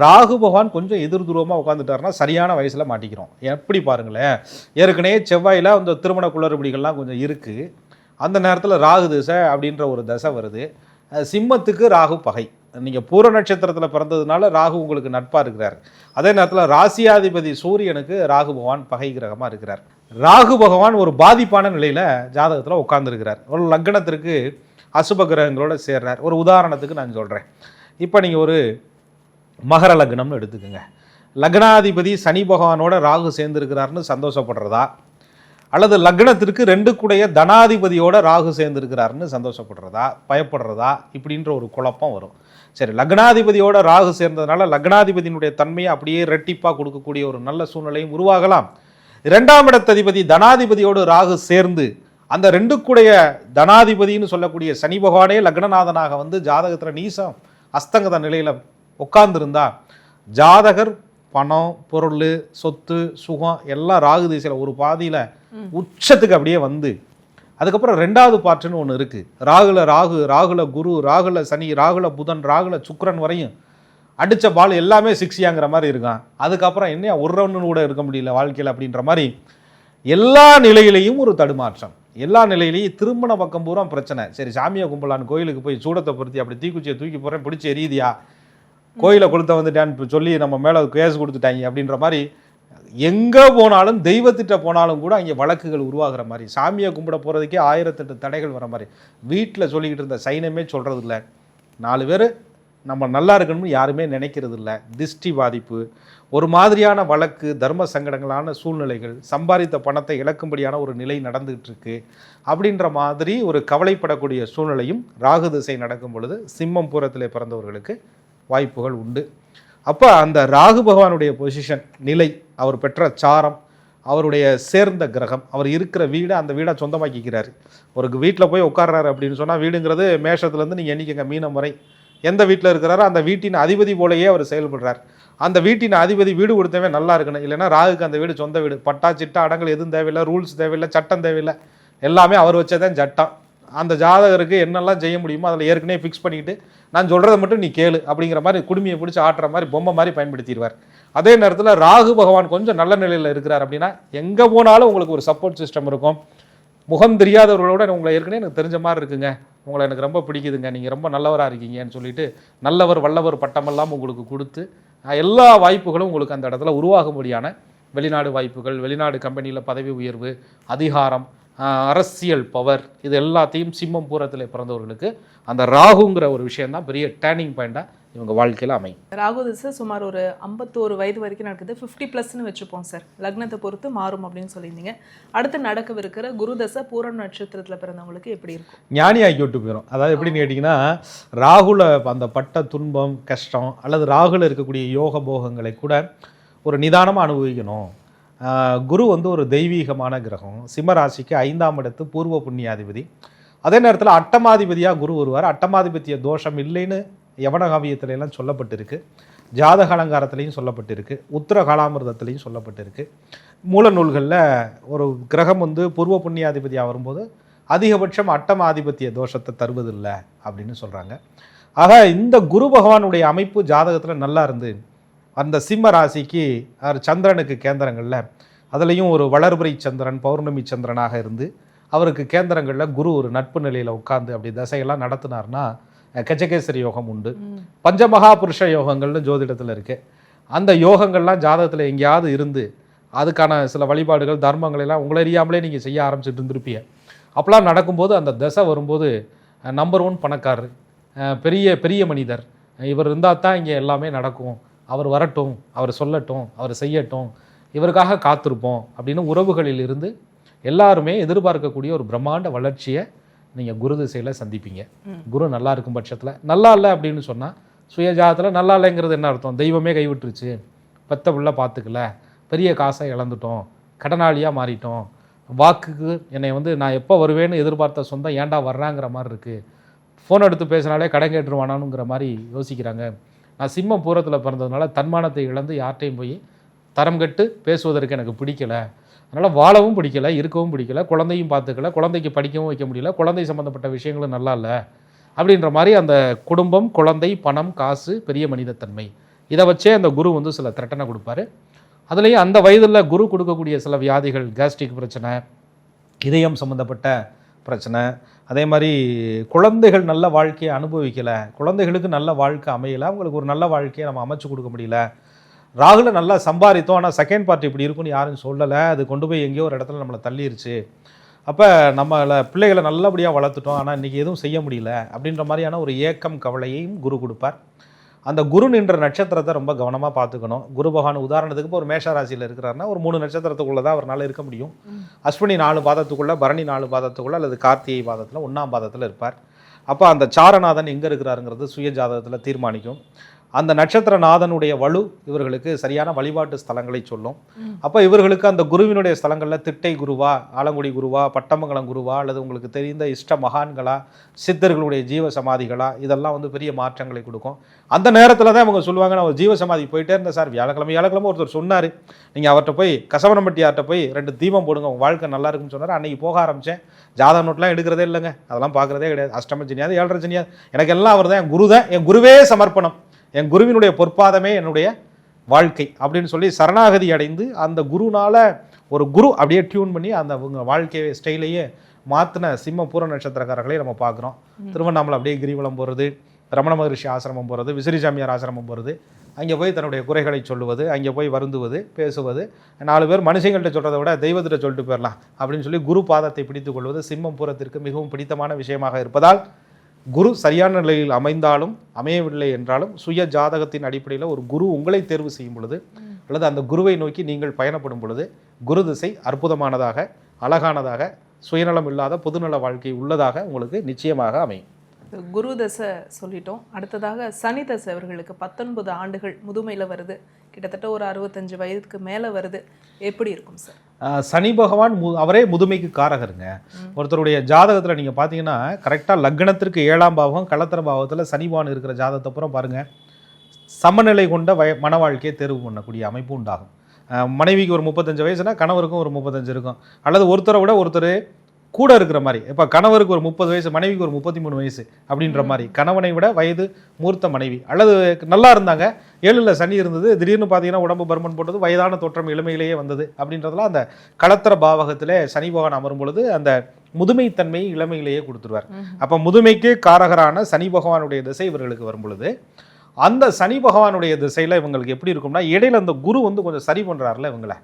ராகு பகவான் கொஞ்சம் எதிர்துருவமாக உட்காந்துட்டாருன்னா சரியான வயசில் மாட்டிக்கிறோம். எப்படி பாருங்களேன், ஏற்கனவே செவ்வாயில் அந்த திருமண குளறுபடிகள்லாம் கொஞ்சம் இருக்குது. அந்த நேரத்தில் ராகு திசை அப்படின்ற ஒரு தசை வருது. சிம்மத்துக்கு ராகு பகை. நீங்கள் பூர நட்சத்திரத்தில் பிறந்ததுனால ராகு உங்களுக்கு நட்பாக இருக்கிறார். அதே நேரத்தில் ராசியாதிபதி சூரியனுக்கு ராகு பகவான் பகை கிரகமாக இருக்கிறார். ராகு பகவான் ஒரு பாதிப்பான நிலையில் ஜாதகத்தில் உட்கார்ந்துருக்கிறார். ஒரு லக்னத்திற்கு அசுப கிரகங்களோட சேர்றார். ஒரு உதாரணத்துக்கு நான் சொல்கிறேன். இப்போ நீங்கள் ஒரு மகர லக்னம்னு எடுத்துக்கோங்க. லக்னாதிபதி சனி பகவானோட ராகு சேர்ந்துருக்கிறார்னு சந்தோஷப்படுறதா, அல்லது லக்னத்திற்கு 2 கூடைய தனாதிபதியோட ராகு சேர்ந்துருக்கிறாருன்னு சந்தோஷப்படுறதா பயப்படுறதா இப்படின்ற ஒரு குழப்பம் வரும். சரி, லக்னாதிபதியோட ராகு சேர்ந்ததுனால லக்னாதிபதியினுடைய தன்மையை அப்படியே ரெட்டிப்பாக கொடுக்கக்கூடிய ஒரு நல்ல சூழ்நிலையும் உருவாகலாம். 2ஆம் இடத்ததிபதி தனாதிபதியோடு ராகு சேர்ந்து அந்த 2 கூடைய தனாதிபதினு சொல்லக்கூடிய சனி பகவானே லக்னநாதனாக வந்து ஜாதகத்தில் நீசம் அஸ்தங்கத நிலையில் உட்கார்ந்துருந்தா ஜாதகர் பணம் பொருள் சொத்து சுகம் எல்லாம் ராகு திசையில் ஒரு பாதியில் உச்சத்துக்கு அப்படியே வந்து அதுக்கப்புறம் 2வது பார்ட்டுன்னு ஒன்று இருக்குது. ராகுல குரு, ராகுல சனி, ராகுல புதன், ராகுல சுக்கிரன் வரையும் அடித்த பால் எல்லாமே சிக்ஸியாங்கிற மாதிரி இருக்கான். அதுக்கப்புறம் என்ன ஒரு ரவுண்டு கூட இருக்க முடியல வாழ்க்கையில் அப்படின்ற மாதிரி எல்லா நிலையிலையும் ஒரு தடுமாற்றம். எல்லா நிலையிலையும் திருமண பக்கம் பூரா பிரச்சனை. சரி சாமியை கும்பலான்னு கோயிலுக்கு போய் சூடத்தை பொருத்தி அப்படி தீக்குச்சியை தூக்கி போகிறேன், பிடிச்சி எரியுதியா, கோயிலை கொளுத்த வந்துட்டான்னு சொல்லி நம்ம மேலே கேஸ் கொடுத்துட்டாங்க அப்படின்ற மாதிரி எங்கே போனாலும் தெய்வத்திட்ட போனாலும் கூட அங்கே வழக்குகள் உருவாகிற மாதிரி, சாமியை கும்பிட போகிறதுக்கே 1008 தடைகள் வர மாதிரி, வீட்டில் சொல்லிக்கிட்டு இருந்த சைனமே சொல்கிறது இல்லை, 4 பேர் நம்ம நல்லா இருக்கணும்னு யாருமே நினைக்கிறது இல்லை, திஷ்டி பாதிப்பு, ஒரு மாதிரியான வழக்கு, தர்ம சங்கடங்களான சூழ்நிலைகள், சம்பாதித்த பணத்தை இழக்கும்படியான ஒரு நிலை நடந்துகிட்டு இருக்கு அப்படின்ற மாதிரி ஒரு கவலைப்படக்கூடிய சூழ்நிலையும் ராகு திசை நடக்கும் பொழுது சிம்மம் பூரத்திலே பிறந்தவர்களுக்கு வாய்ப்புகள் உண்டு. அப்போ அந்த ராகு பகவானுடைய பொசிஷன் நிலை, அவர் பெற்ற சாரம், அவருடைய சேர்ந்த கிரகம், அவர் இருக்கிற வீடை அந்த வீடை சொந்தமாக்கிக்கிறாரு. ஒரு வீட்டில் போய் உட்கார்றாரு அப்படின்னு சொன்னால், வீடுங்கிறது மேஷத்துலேருந்து நீங்கள் எண்ணிக்கங்க மீனம் வரை எந்த வீட்டில் இருக்கிறாரோ அந்த வீட்டின் அதிபதி போலயே அவர் செயல்படுறார். அந்த வீட்டின் அதிபதி வீடு கொடுத்தவே நல்லா இருக்கணும், இல்லைன்னா ராகுக்கு அந்த வீடு சொந்த வீடு, பட்டா சிட்டா அடங்கல் எதுவும் தேவையில்லை, ரூல்ஸ் தேவையில்லை, சட்டம் தேவையில்லை, எல்லாமே அவர் வச்சதான் சட்டம். அந்த ஜாதகருக்கு என்னெல்லாம் செய்ய முடியுமோ அதில் ஏற்கனவே ஃபிக்ஸ் பண்ணிக்கிட்டு நான் சொல்கிறத மட்டும் நீ கேளு அப்படிங்கிற மாதிரி குடுமையை பிடிச்சி ஆட்டுற மாதிரி பொம்மை மாதிரி பயன்படுத்திடுவார். அதே நேரத்தில் ராகு பகவான் கொஞ்சம் நல்ல நிலையில் இருக்கிறார் அப்படின்னா எங்கே போனாலும் உங்களுக்கு ஒரு சப்போர்ட் சிஸ்டம் இருக்கும். முகம் தெரியாதவர்களோட உங்களை ஏற்கனவே எனக்கு தெரிஞ்ச மாதிரி இருக்குங்க, உங்களை எனக்கு ரொம்ப பிடிக்குதுங்க, நீங்கள் ரொம்ப நல்லவராக இருக்கீங்கன்னு சொல்லிட்டு நல்லவர் வல்லவர் பட்டமெல்லாம் உங்களுக்கு கொடுத்து எல்லா வாய்ப்புகளும் உங்களுக்கு அந்த இடத்துல உருவாகும்படியான வெளிநாடு வாய்ப்புகள், வெளிநாடு கம்பெனியில் பதவி உயர்வு, அதிகாரம், அரசியல் பவர், இது எல்லாத்தையும் சிம்மம் பூரத்தில் பிறந்தவர்களுக்கு அந்த ராகுங்கிற ஒரு விஷயம் தான் பெரிய டேர்னிங் பாயிண்டாக இவங்க வாழ்க்கையில் அமையும். ராகு திசை சுமார் ஒரு 51 வயது வரைக்கும் நடக்குது. 50+ வச்சுப்போம் சார், லக்னத்தை பொறுத்து மாறும் அப்படின்னு சொல்லியிருந்தீங்க. அடுத்து நடக்கவிருக்கிற குரு தசை பூரம் நட்சத்திரத்தில் பிறந்தவங்களுக்கு எப்படி இருக்கும்? ஞானி ஆக்கி விட்டு போயிடும். அதாவது எப்படின்னு கேட்டிங்கன்னா, ராகுல அந்த பட்ட துன்பம் கஷ்டம் அல்லது ராகுல இருக்கக்கூடிய யோக போகங்களை கூட ஒரு நிதானமாக அனுபவிக்கணும். குரு வந்து ஒரு தெய்வீகமான கிரகம், சிம்மராசிக்கு 5ஆம் இடத்து பூர்வ புண்ணியாதிபதி. அதே நேரத்தில் அட்டமாதிபதியாக குரு வருவார். அட்டமாதிபத்திய தோஷம் இல்லைன்னு யவனகாவியத்துல எல்லாம் சொல்லப்பட்டிருக்கு, ஜாதக அலங்காரத்திலையும் சொல்லப்பட்டிருக்கு, உத்தர காலாமிர்தத்திலையும் சொல்லப்பட்டிருக்கு. மூல நூல்களில் ஒரு கிரகம் வந்து பூர்வ புண்ணியாதிபதியாக வரும்போது அதிகபட்சம் அட்டமாதிபத்திய தோஷத்தை தருவதில்லை அப்படின்னு சொல்கிறாங்க. ஆக இந்த குரு பகவானுடைய அமைப்பு ஜாதகத்தில் நல்லா இருந்து அந்த சிம்ம ராசிக்கு சந்திரனுக்கு கேந்திரங்களில், அதுலேயும் ஒரு வளர்பிறை சந்திரன் பௌர்ணமி சந்திரனாக இருந்து அவருக்கு கேந்திரங்களில் குரு ஒரு நட்பு நிலையில் உட்கார்ந்து அப்படி தசையெல்லாம் நடத்தினார்னா கஜகேசரி யோகம் உண்டு. பஞ்சமகா புருஷ யோகங்கள்னு ஜோதிடத்தில் இருக்குது. அந்த யோகங்கள்லாம் ஜாதகத்தில் எங்கேயாவது இருந்து அதுக்கான சில வழிபாடுகள் தர்மங்கள் எல்லாம் உங்களை அறியாமலே நீங்கள் செய்ய ஆரம்பிச்சுட்டு இருந்திருப்பீங்க. அப்போலாம் நடக்கும்போது அந்த தசை வரும்போது நம்பர் 1 பணக்காரர், பெரிய பெரிய மனிதர், இவர் இருந்தால் தான் இங்கே எல்லாமே நடக்கும், அவர் வரட்டும், அவர் சொல்லட்டும், அவர் செய்யட்டும், இவருக்காக காத்திருப்போம் அப்படின்னு உறவுகளில் இருந்து எல்லாருமே எதிர்பார்க்கக்கூடிய ஒரு பிரம்மாண்ட வளர்ச்சியை நீங்கள் குரு திசையில் சந்திப்பீங்க. குரு நல்லா இருக்கும் பட்சத்தில், நல்லா இல்லை அப்படின்னு சொன்னால் சுயஜாதத்தில் நல்லா இல்லைங்கிறது என்ன அர்த்தம்? தெய்வமே கைவிட்டுருச்சு, பெத்த பிள்ளை பார்த்துக்கல, பெரிய காசை இழந்துட்டோம், கடனாளியாக மாறிட்டோம், வாக்குக்கு என்னை வந்து நான் எப்போ வருவேன்னு எதிர்பார்த்த சொந்தம் ஏன்டா வர்றாங்கிற மாதிரி இருக்குது, ஃபோன் எடுத்து பேசினாலே கடன் கேட்டுருவானானுங்கிற மாதிரி யோசிக்கிறாங்க. நான் சிம்மம் பூரத்தில் பிறந்ததுனால தன்மானத்தை இழந்து யார்ட்டையும் போய் தரம் கட்டு பேசுவதற்கு எனக்கு பிடிக்கலை, அதனால் வாழவும் பிடிக்கலை, இருக்கவும் பிடிக்கலை, குழந்தையும் பார்த்துக்கல, குழந்தைக்கு படிக்கவும் வைக்க முடியல, குழந்தை சம்மந்தப்பட்ட விஷயங்களும் நல்லா இல்லை அப்படின்ற மாதிரி அந்த குடும்பம், குழந்தை, பணம், காசு, பெரிய மனிதத்தன்மை, இதை வச்சே அந்த குரு வந்து சில திரட்டனை கொடுப்பாரு. அதுலேயும் அந்த வயதில் குரு கொடுக்கக்கூடிய சில வியாதிகள், கேஸ்ட்ரிக் பிரச்சனை, இதயம் சம்மந்தப்பட்ட பிரச்சனை, அதே மாதிரி குழந்தைகள் நல்ல வாழ்க்கையை அனுபவிக்கலை, குழந்தைகளுக்கு நல்ல வாழ்க்கை அமையலை, அவங்களுக்கு ஒரு நல்ல வாழ்க்கையை நம்ம அமைச்சு கொடுக்க முடியல, ராகுல நல்லா சம்பாதித்தோம் ஆனால் செகண்ட் பார்ட்டி இப்படி இருக்குன்னு யாரும் சொல்லலை, அது கொண்டு போய் எங்கேயோ ஒரு இடத்துல நம்மளை தள்ளிருச்சு, அப்போ நம்மளை பிள்ளைகளை நல்லபடியாக வளர்த்துட்டோம் ஆனால் இன்றைக்கி எதுவும் செய்ய முடியல அப்படின்ற மாதிரியான ஒரு ஏக்கம் கவலையையும் குரு கொடுப்பார். அந்த குரு நின்ற நட்சத்திரத்தை ரொம்ப கவனமாக பார்த்துக்கணும். குரு பகவான் உதாரணத்துக்கு இப்போ ஒரு மேஷ ராசியில் இருக்கிறாருன்னா ஒரு 3 நட்சத்திரத்துக்குள்ளே தான் அவரால் இருக்க முடியும். அஸ்வினி 4 பாதத்துக்குள்ளே, பரணி 4 பாதத்துக்குள்ளே அல்லது கார்த்திகை பாதத்தில் 1ஆம் பாதத்தில் இருப்பார். அப்போ அந்த சாரநாதன் எங்கே இருக்கிறாருங்கிறது சுய ஜாதகத்தில் தீர்மானிக்கும். அந்த நட்சத்திரநாதனுடைய வலு இவர்களுக்கு சரியான வழிபாட்டு ஸ்தலங்களை சொல்லும். அப்போ இவர்களுக்கு அந்த குருவினுடைய ஸ்தலங்களில் திட்டை குருவா, ஆலங்குடி குருவா, பட்டமங்கலம் குருவா, அல்லது உங்களுக்கு தெரிந்த இஷ்ட மகான்களா, சித்தர்களுடைய ஜீவ சமாதிகளா, இதெல்லாம் வந்து பெரிய மாற்றங்களை கொடுக்கும். அந்த நேரத்தில் தான் அவங்க சொல்லுவாங்க, நான் ஒரு ஜீவ சமாதி போயிட்டே இருந்தேன் சார், வியாழக்கிழமை ஒருத்தர் சொன்னார், நீங்கள் அவர்கிட்ட போய் கசவனம்பட்டியார்கிட்ட போய் 2 தீபம் போடுங்க, உங்கள் வாழ்க்கை நல்லா இருக்குன்னு சொன்னார். அன்றைக்கி போக ஆரம்பித்தேன். ஜாதக நோட்லாம் எடுக்கிறதே இல்லைங்க, அதெல்லாம் பார்க்குறதே கிடையாது. அஷ்டம ஜனியாது, 7.5 ஜனியாது, எனக்கு எல்லாம் அவர் தான், என் குரு தான், என் குருவே சமர்ப்பணம், என் குருவினுடைய பொற்பாதமே என்னுடைய வாழ்க்கை அப்படின்னு சொல்லி சரணாகதி அடைந்து அந்த குருனால ஒரு குரு அப்படியே டியூன் பண்ணி அந்த வாழ்க்கை ஸ்டைலையே மாற்றின சிம்ம பூர நட்சத்திரக்காரர்களே நம்ம பார்க்குறோம். திருவண்ணாமலை அப்படியே கிரிவலம் போகிறது, ரமண மகரிஷி ஆசிரமம் போகிறது, விசிறிசாமியார் ஆசிரமம் போகிறது, அங்கே போய் தன்னுடைய குறைகளை சொல்லுவது, அங்கே போய் வருந்துவது, பேசுவது, 4 பேர் மனுஷங்கள்கிட்ட சொல்கிறத விட தெய்வத்திட்ட சொல்லிட்டு போயிடலாம் அப்படின்னு சொல்லி குரு பாதத்தை பிடித்துக் கொள்வது சிம்மம் பூரத்திற்கு மிகவும் பிடித்தமான விஷயமாக இருப்பதால் குரு சரியான நிலையில் அமைந்தாலும் அமையவில்லை என்றாலும் சுய ஜாதகத்தின் அடிப்படையில் ஒரு குரு உங்களை தேர்வு செய்யும் பொழுது அல்லது அந்த குருவை நோக்கி நீங்கள் பயணப்படும் பொழுது குரு திசை அற்புதமானதாக, அழகானதாக, சுயநலம் இல்லாத பொதுநல வாழ்க்கை உள்ளதாக உங்களுக்கு நிச்சயமாக அமையும். குரு தசை சொல்லிட்டோம். அடுத்ததாக சனி தசை அவர்களுக்கு 19 ஆண்டுகள் முதுமையில் வருது, கிட்டத்தட்ட ஒரு 65 வயதுக்கு மேலே வருது. எப்படி இருக்கும் சார்? சனி பகவான் அவரே முதுமைக்கு காரகருங்க. ஒருத்தருடைய ஜாதகத்தில் நீங்கள் பார்த்தீங்கன்னா கரெக்டாக லக்னத்திற்கு 7ஆம் பாவகம் களத்திர பாவத்தில் சனி பகவான் இருக்கிற ஜாதகத்தை அப்புறம் பாருங்கள், சமநிலை கொண்ட மன வாழ்க்கையை தேர்வு பண்ணக்கூடிய அமைப்பு உண்டாகும். மனைவிக்கு ஒரு 35 வயசுனா கணவருக்கும் ஒரு 35 இருக்கும், அல்லது ஒருத்தரை விட ஒருத்தர் கூட இருக்கிற மாதிரி. இப்போ கணவருக்கு ஒரு 30 வயசு, மனைவிக்கு ஒரு 33 வயசு அப்படின்ற மாதிரி, கணவனை விட வயது மூர்த்த மனைவி. அல்லது நல்லா இருந்தாங்க, 7ல் சனி இருந்தது, திடீர்னு பார்த்தீங்கன்னா உடம்பு பருமன் போட்டது, வயதான தோற்றம் இளமையிலேயே வந்தது அப்படின்றதுலாம் அந்த களத்திர பாவகத்திலே சனி பகவான் அமரும் பொழுது அந்த முதுமைத்தன்மையை இளமையிலேயே கொடுத்துருவார். அப்போ முதுமைக்கு காரகரான சனி பகவானுடைய திசை இவர்களுக்கு வரும் பொழுது அந்த சனி பகவானுடைய திசையில் இவங்களுக்கு எப்படி இருக்கும்னா, இடையில அந்த குரு வந்து கொஞ்சம் சரி பண்ணுறாருல இவங்களை,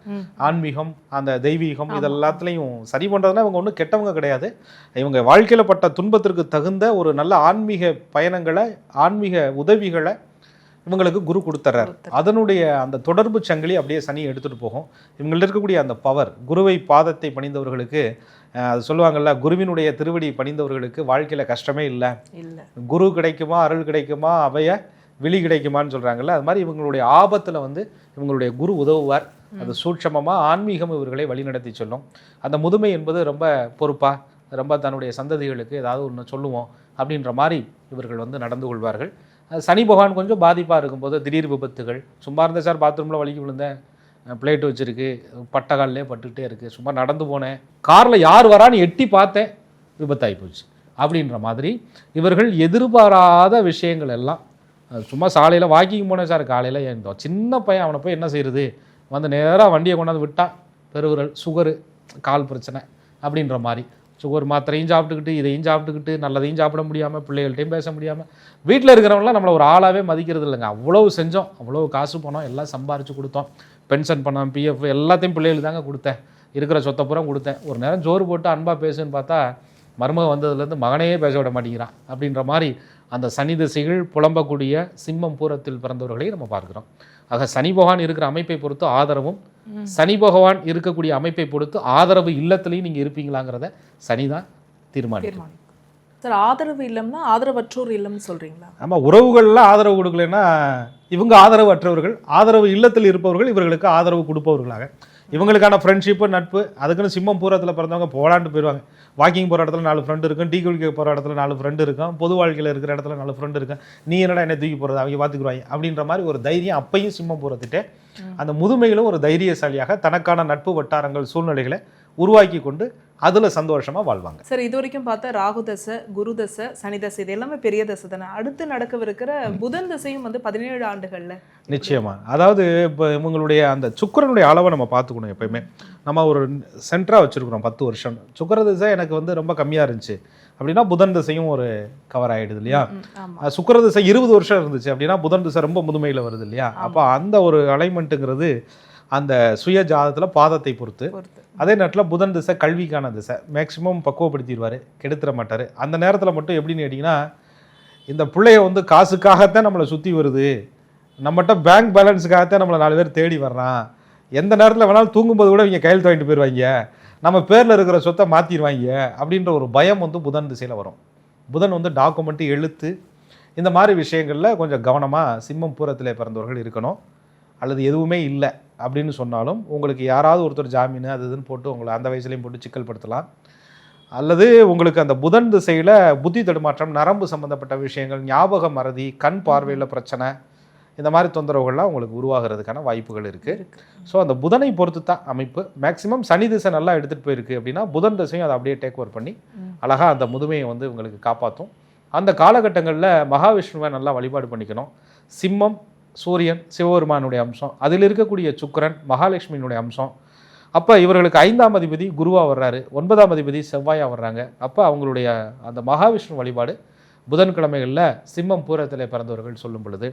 ஆன்மீகம் அந்த தெய்வீகம் இதெல்லாத்துலேயும் சரி பண்ணுறதுனா இவங்க ஒன்றும் கெட்டவங்க கிடையாது. இவங்க வாழ்க்கையில் பட்ட துன்பத்திற்கு தகுந்த ஒரு நல்ல ஆன்மீக பயணங்களை, ஆன்மீக உதவிகளை இவங்களுக்கு குரு கொடுத்துறார். அதனுடைய அந்த தொடர்பு சங்கிலி அப்படியே சனி எடுத்துகிட்டு போகும். இவங்கள்ட்ட இருக்கக்கூடிய அந்த பவர், குருவை பாதத்தை பணிந்தவர்களுக்கு அது சொல்லுவாங்கள்ல, குருவினுடைய திருவடி பணிந்தவர்களுக்கு வாழ்க்கையில் கஷ்டமே இல்லை, குரு கிடைக்குமா அருள் கிடைக்குமா அவைய விழி கிடைக்குமான்னு சொல்கிறாங்கல்ல, அது மாதிரி இவங்களுடைய ஆபத்தில் வந்து இவங்களுடைய குரு உதவுவார். அது சூட்சமமாக ஆன்மீகம் இவர்களை வழிநடத்தி சொல்லும். அந்த முதுமை என்பது ரொம்ப பொறுப்பாக, ரொம்ப தன்னுடைய சந்ததிகளுக்கு ஏதாவது ஒன்று சொல்லுவோம் அப்படின்ற மாதிரி இவர்கள் வந்து நடந்து கொள்வார்கள். சனி பகவான் கொஞ்சம் பாதிப்பாக இருக்கும்போது திடீர் விபத்துகள், சும்மா இருந்த சார் பாத்ரூமில் வலிக்கு விழுந்தேன், பிளேட் வச்சுருக்கு, பட்டகால்லே பட்டுக்கிட்டே இருக்குது, சும்மா நடந்து போனேன், காரில் யார் வரான்னு எட்டி பார்த்தேன், விபத்தாகி போச்சு அப்படின்ற மாதிரி இவர்கள் எதிர்பாராத விஷயங்கள் எல்லாம். சும்மா சாலையில் வாக்கிங் போனேன் சார், காலையில் ஏந்தோம், சின்ன பையன், அவனை போய் என்ன செய்யுது, வந்து நேராக வண்டியை கொண்டாந்து விட்டால் பெருவிரல், சுகரு, கால் பிரச்சனை அப்படின்ற மாதிரி, சுகர் மாத்திரையும் சாப்பிட்டுக்கிட்டு இதையும் சாப்பிட்டுக்கிட்டு நல்லதையும் சாப்பிட முடியாமல், பிள்ளைகள்ட்டையும் பேச முடியாமல், வீட்டில் இருக்கிறவங்களாம் நம்மளை ஒரு ஆளாகவே மதிக்கிறது இல்லைங்க. அவ்வளோ செஞ்சோம், அவ்வளோ காசு பணம் எல்லாம் சம்பாரித்து கொடுத்தோம், பென்ஷன் பணம், பிஎஃப் எல்லாத்தையும் பிள்ளைகளுக்கு தாங்க கொடுத்தேன், இருக்கிற சொத்தை புறம் கொடுத்தேன், ஒரு நேரம் ஜோறு போட்டு அன்பாக பேசுன்னு பார்த்தா மருமக வந்ததுலேருந்து மகனையே பேச விட மாட்டேங்கிறான் அப்படின்ற மாதிரி அந்த சனி திசைகள் புலம்பக்கூடிய சிம்மம் பூரத்தில் பிறந்தவர்களை நம்ம பார்க்கிறோம். ஆக சனி பகவான் இருக்கிற அமைப்பை பொறுத்து ஆதரவும், சனி பகவான் இருக்கக்கூடிய அமைப்பை பொறுத்து ஆதரவு இல்லத்திலையும் நீங்கள் இருப்பீங்களாங்கிறத சனி தான் தீர்மானிக்கும். சார், ஆதரவு இல்லம்னா ஆதரவற்றோர் இல்லம்னு சொல்கிறீங்களா? ஆமாம், உறவுகள்லாம் ஆதரவு கொடுக்கலன்னா இவங்க ஆதரவு அற்றவர்கள், ஆதரவு இல்லத்தில் இருப்பவர்கள் இவர்களுக்கு ஆதரவு கொடுப்பவர்களாக, இவங்களுக்கான ஃப்ரெண்ட்ஷிப்பு நட்பு அதுக்குன்னு சிம்மம் பூரத்தில் பிறந்தவங்க போலான்ட்டு போயிடுவாங்க. வாக்கிங் போகிற இடத்துல 4 ஃப்ரெண்டு இருக்கும், டீ குடிக்க போகிற இடத்துல 4 ஃப்ரெண்டு இருக்கும், பொது வாழ்க்கையில் இருக்கிற இடத்துல 4 ஃப்ரெண்டு இருக்கும், நீ என்னடா என்ன தூக்கி போகிறது, அவங்க பார்த்துக்குருவாங்க அப்படின்ற மாதிரி ஒரு தைரியம் அப்பையும் சிம்மம் பூரத்திட்டு அந்த முதுமையிலும் ஒரு தைரியசாலியாக தனக்கான நட்பு வட்டாரங்கள் சூழ்நிலைகளை உருவாக்கி கொண்டு அதில் சந்தோஷமாக வாழ்வாங்க. சார், இது வரைக்கும் பார்த்தா ராகு தசை, குரு தசை, சனி தசை, இது எல்லாமே பெரிய தசை தானே. அடுத்து நடக்கவிருக்கிற புதன் தசையும் வந்து 17 ஆண்டுகளில் நிச்சயமாக, அதாவது இப்போ இவங்களுடைய அந்த சுக்கிரனுடைய அளவை நம்ம பார்த்துக்கணும். எப்பயுமே நம்ம ஒரு சென்டராக வச்சுருக்குறோம் 10 வருஷம். சுக்கிர திசை எனக்கு வந்து ரொம்ப கம்மியாக இருந்துச்சு அப்படின்னா புதன் திசையும் ஒரு கவர் ஆகிடுது இல்லையா. சுக்கிர திசை 20 வருஷம் இருந்துச்சு அப்படின்னா புதன் திசை ரொம்ப முதுமையில் வருது இல்லையா. அப்போ அந்த ஒரு அலைன்மெண்ட்டுங்கிறது அந்த சுய ஜாதகத்தில் பாதத்தை பொறுத்து. அதே நேரத்தில் புதன் திசை கல்விக்கான திசை, மேக்சிமம் பக்குவப்படுத்திடுவார், கெடுத்துட மாட்டார். அந்த நேரத்தில் மட்டும் எப்படின்னு கேட்டிங்கன்னா, இந்த பிள்ளைய வந்து காசுக்காகத்தான் நம்மளை சுற்றி வருது, நம்மகிட்ட பேங்க் பேலன்ஸுக்காகத்தான் நம்மளை 4 பேர் தேடி வர்றான், எந்த நேரத்தில் வேணாலும் தூங்கும்போது கூட இவங்க கையெழுத்து வாங்கிட்டு போயிடுவாங்க, நம்ம பேரில் இருக்கிற சொத்தை மாற்றிடுவாங்க அப்படின்ற ஒரு பயம் வந்து புதன் திசையில் வரும். புதன் வந்து டாக்குமெண்ட்டு, எழுத்து, இந்த மாதிரி விஷயங்களில் கொஞ்சம் கவனமாக சிம்மம் பூரத்திலே பிறந்தவர்கள் இருக்கணும். அல்லது எதுவுமே இல்லை அப்படின்னு சொன்னாலும் உங்களுக்கு யாராவது ஒருத்தர் ஜாமீன் அது இதுன்னு போட்டு உங்களை அந்த வயசுலையும் போட்டு சிக்கல்படுத்தலாம். அல்லது உங்களுக்கு அந்த புதன் திசையில் புத்தி தடுமாற்றம், நரம்பு சம்மந்தப்பட்ட விஷயங்கள், ஞாபக மறதி, கண் பார்வையில் பிரச்சனை, இந்த மாதிரி தொந்தரவுகள்லாம் உங்களுக்கு உருவாகிறதுக்கான வாய்ப்புகள் இருக்குது. ஸோ அந்த புதனை பொறுத்து தான் அமைப்பு. மேக்ஸிமம் சனி திசை நல்லா எடுத்துகிட்டு போயிருக்கு அப்படின்னா புதன் திசையும் அதை அப்படியே டேக் ஓவர் பண்ணி அழகாக அந்த முதுமையை வந்து உங்களுக்கு காப்பாற்றும். அந்த காலகட்டங்களில் மகாவிஷ்ணுவை நல்லா வழிபாடு பண்ணிக்கணும். சிம்மம் சூரியன் சிவபெருமானுடைய அம்சம், அதில் இருக்கக்கூடிய சுக்கிரன் மகாலட்சுமியினுடைய அம்சம். அப்போ இவர்களுக்கு 5ஆம் அதிபதி குருவாக வர்றாரு, 9ஆம் அதிபதி செவ்வாயாக வர்றாங்க. அப்போ அவங்களுடைய அந்த மகாவிஷ்ணு வழிபாடு புதன்கிழமைகளில் சிம்மம் பூரத்திலே பிறந்தவர்கள் சொல்லும் பொழுது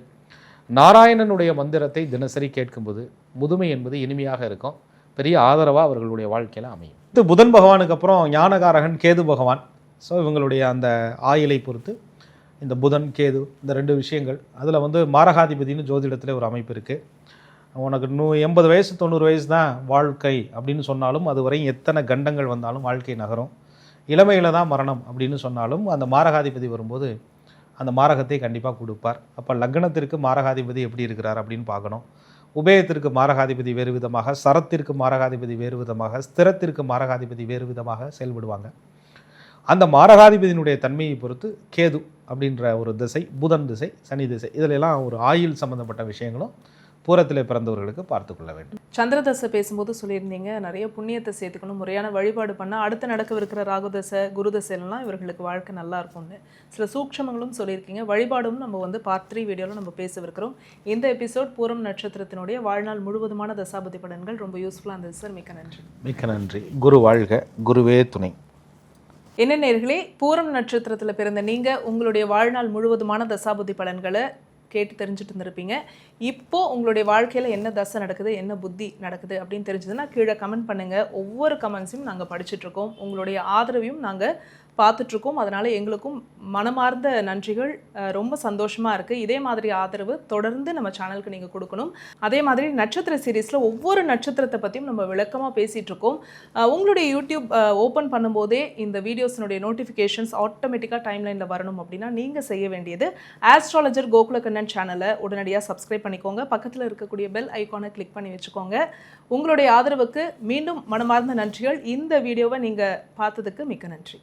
நாராயணனுடைய மந்திரத்தை தினசரி கேட்கும்போது முதுமை என்பது இனிமையாக இருக்கும். பெரிய ஆதரவாக அவர்களுடைய வாழ்க்கையில் அமையும். இது புதன் பகவானுக்கு அப்புறம் ஞானகாரகன் கேது பகவான். ஸோ இவங்களுடைய அந்த ஆயுளை பொறுத்து இந்த புதன் கேது இந்த 2 விஷயங்கள். அதில் வந்து மாரகாதிபதினு ஜோதிடத்தில் ஒரு அமைப்பு இருக்குது. உனக்கு 80 வயசு 90 வயசு தான் வாழ்க்கை அப்படின்னு சொன்னாலும் அது வரையும் எத்தனை கண்டங்கள் வந்தாலும் வாழ்க்கை நகரும். இளமையில் தான் மரணம் அப்படின்னு சொன்னாலும் அந்த மாரகாதிபதி வரும்போது அந்த மாரகத்தை கண்டிப்பாக கொடுப்பார். அப்போ லக்னத்திற்கு மாரகாதிபதி எப்படி இருக்கிறார் அப்படின்னு பார்க்கணும். உபயத்திற்கு மாரகாதிபதி வேறு விதமாக, சரத்திற்கு மாரகாதிபதி வேறு விதமாக, ஸ்திரத்திற்கு மாரகாதிபதி வேறு விதமாக செயல்படுவாங்க. அந்த மாரகாதிபதியினுடைய தன்மையை பொறுத்து கேது அப்படின்ற ஒரு திசை, புதன் திசை, சனி திசை, இதிலெல்லாம் ஒரு ஆயுள் சம்பந்தப்பட்ட விஷயங்களும் பூரத்திலே பிறந்தவர்களுக்கு பார்த்து கொள்ள வேண்டும். சந்திரதசை பேசும்போது சொல்லியிருந்தீங்க நிறைய புண்ணியத்தை சேர்த்துக்கணும், முறையான வழிபாடு பண்ணால் அடுத்து நடக்கவிருக்கிற ராகுதசை குருதசைலாம் இவர்களுக்கு வாழ்க்கை நல்லா இருக்கும்னு சில சூட்சமங்களும் சொல்லியிருக்கீங்க. வழிபாடும் நம்ம வந்து பார்ட் 3 வீடியோவில் நம்ம பேசவிருக்கிறோம். இந்த எபிசோட் பூரம் நட்சத்திரத்தினுடைய வாழ்நாள் முழுவதுமான தசாபதி பலன்கள் ரொம்ப யூஸ்ஃபுல்லாக இருந்தது சார். மிக்க நன்றி. மிக்க நன்றி. குரு வாழ்க, குருவே துணை. என்ன நேயர்களே, பூரம் நட்சத்திரத்தில் பிறந்த நீங்கள் உங்களுடைய வாழ்நாள் முழுவதுமான தசாபுத்தி பலன்களை கேட்டு தெரிஞ்சுட்டு இருந்திருப்பீங்க. இப்போது உங்களுடைய வாழ்க்கையில் என்ன தசை நடக்குது, என்ன புத்தி நடக்குது அப்படின்னு தெரிஞ்சதுன்னா கீழே கமெண்ட் பண்ணுங்கள். ஒவ்வொரு கமெண்ட்ஸையும் நாங்கள் படிச்சுட்ருக்கோம், உங்களுடைய ஆதரவையும் நாங்கள் பார்த்துட்ருக்கோம். அதனால் எங்களுக்கும் மனமார்ந்த நன்றிகள். ரொம்ப சந்தோஷமாக இருக்குது. இதே மாதிரி ஆதரவு தொடர்ந்து நம்ம சேனலுக்கு நீங்கள் கொடுக்கணும். அதே மாதிரி நட்சத்திர சீரீஸில் ஒவ்வொரு நட்சத்திரத்தை பற்றியும் நம்ம விளக்கமாக பேசிகிட்ருக்கோம். உங்களுடைய யூடியூப் ஓப்பன் பண்ணும்போதே இந்த வீடியோஸினுடைய நோட்டிஃபிகேஷன்ஸ் ஆட்டோமேட்டிக்காக டைம்லைனில் வரணும் அப்படின்னா நீங்கள் செய்ய வேண்டியது ஆஸ்ட்ராலஜர் கோகுலகண்ணன் சேனலை உடனடியாக சப்ஸ்கிரைப் பண்ணிக்கோங்க. பக்கத்தில் இருக்கக்கூடிய பெல் ஐக்கானை கிளிக் பண்ணி வச்சுக்கோங்க. உங்களுடைய ஆதரவுக்கு மீண்டும் மனமார்ந்த நன்றிகள். இந்த வீடியோவை நீங்கள் பார்த்ததுக்கு மிக்க நன்றி.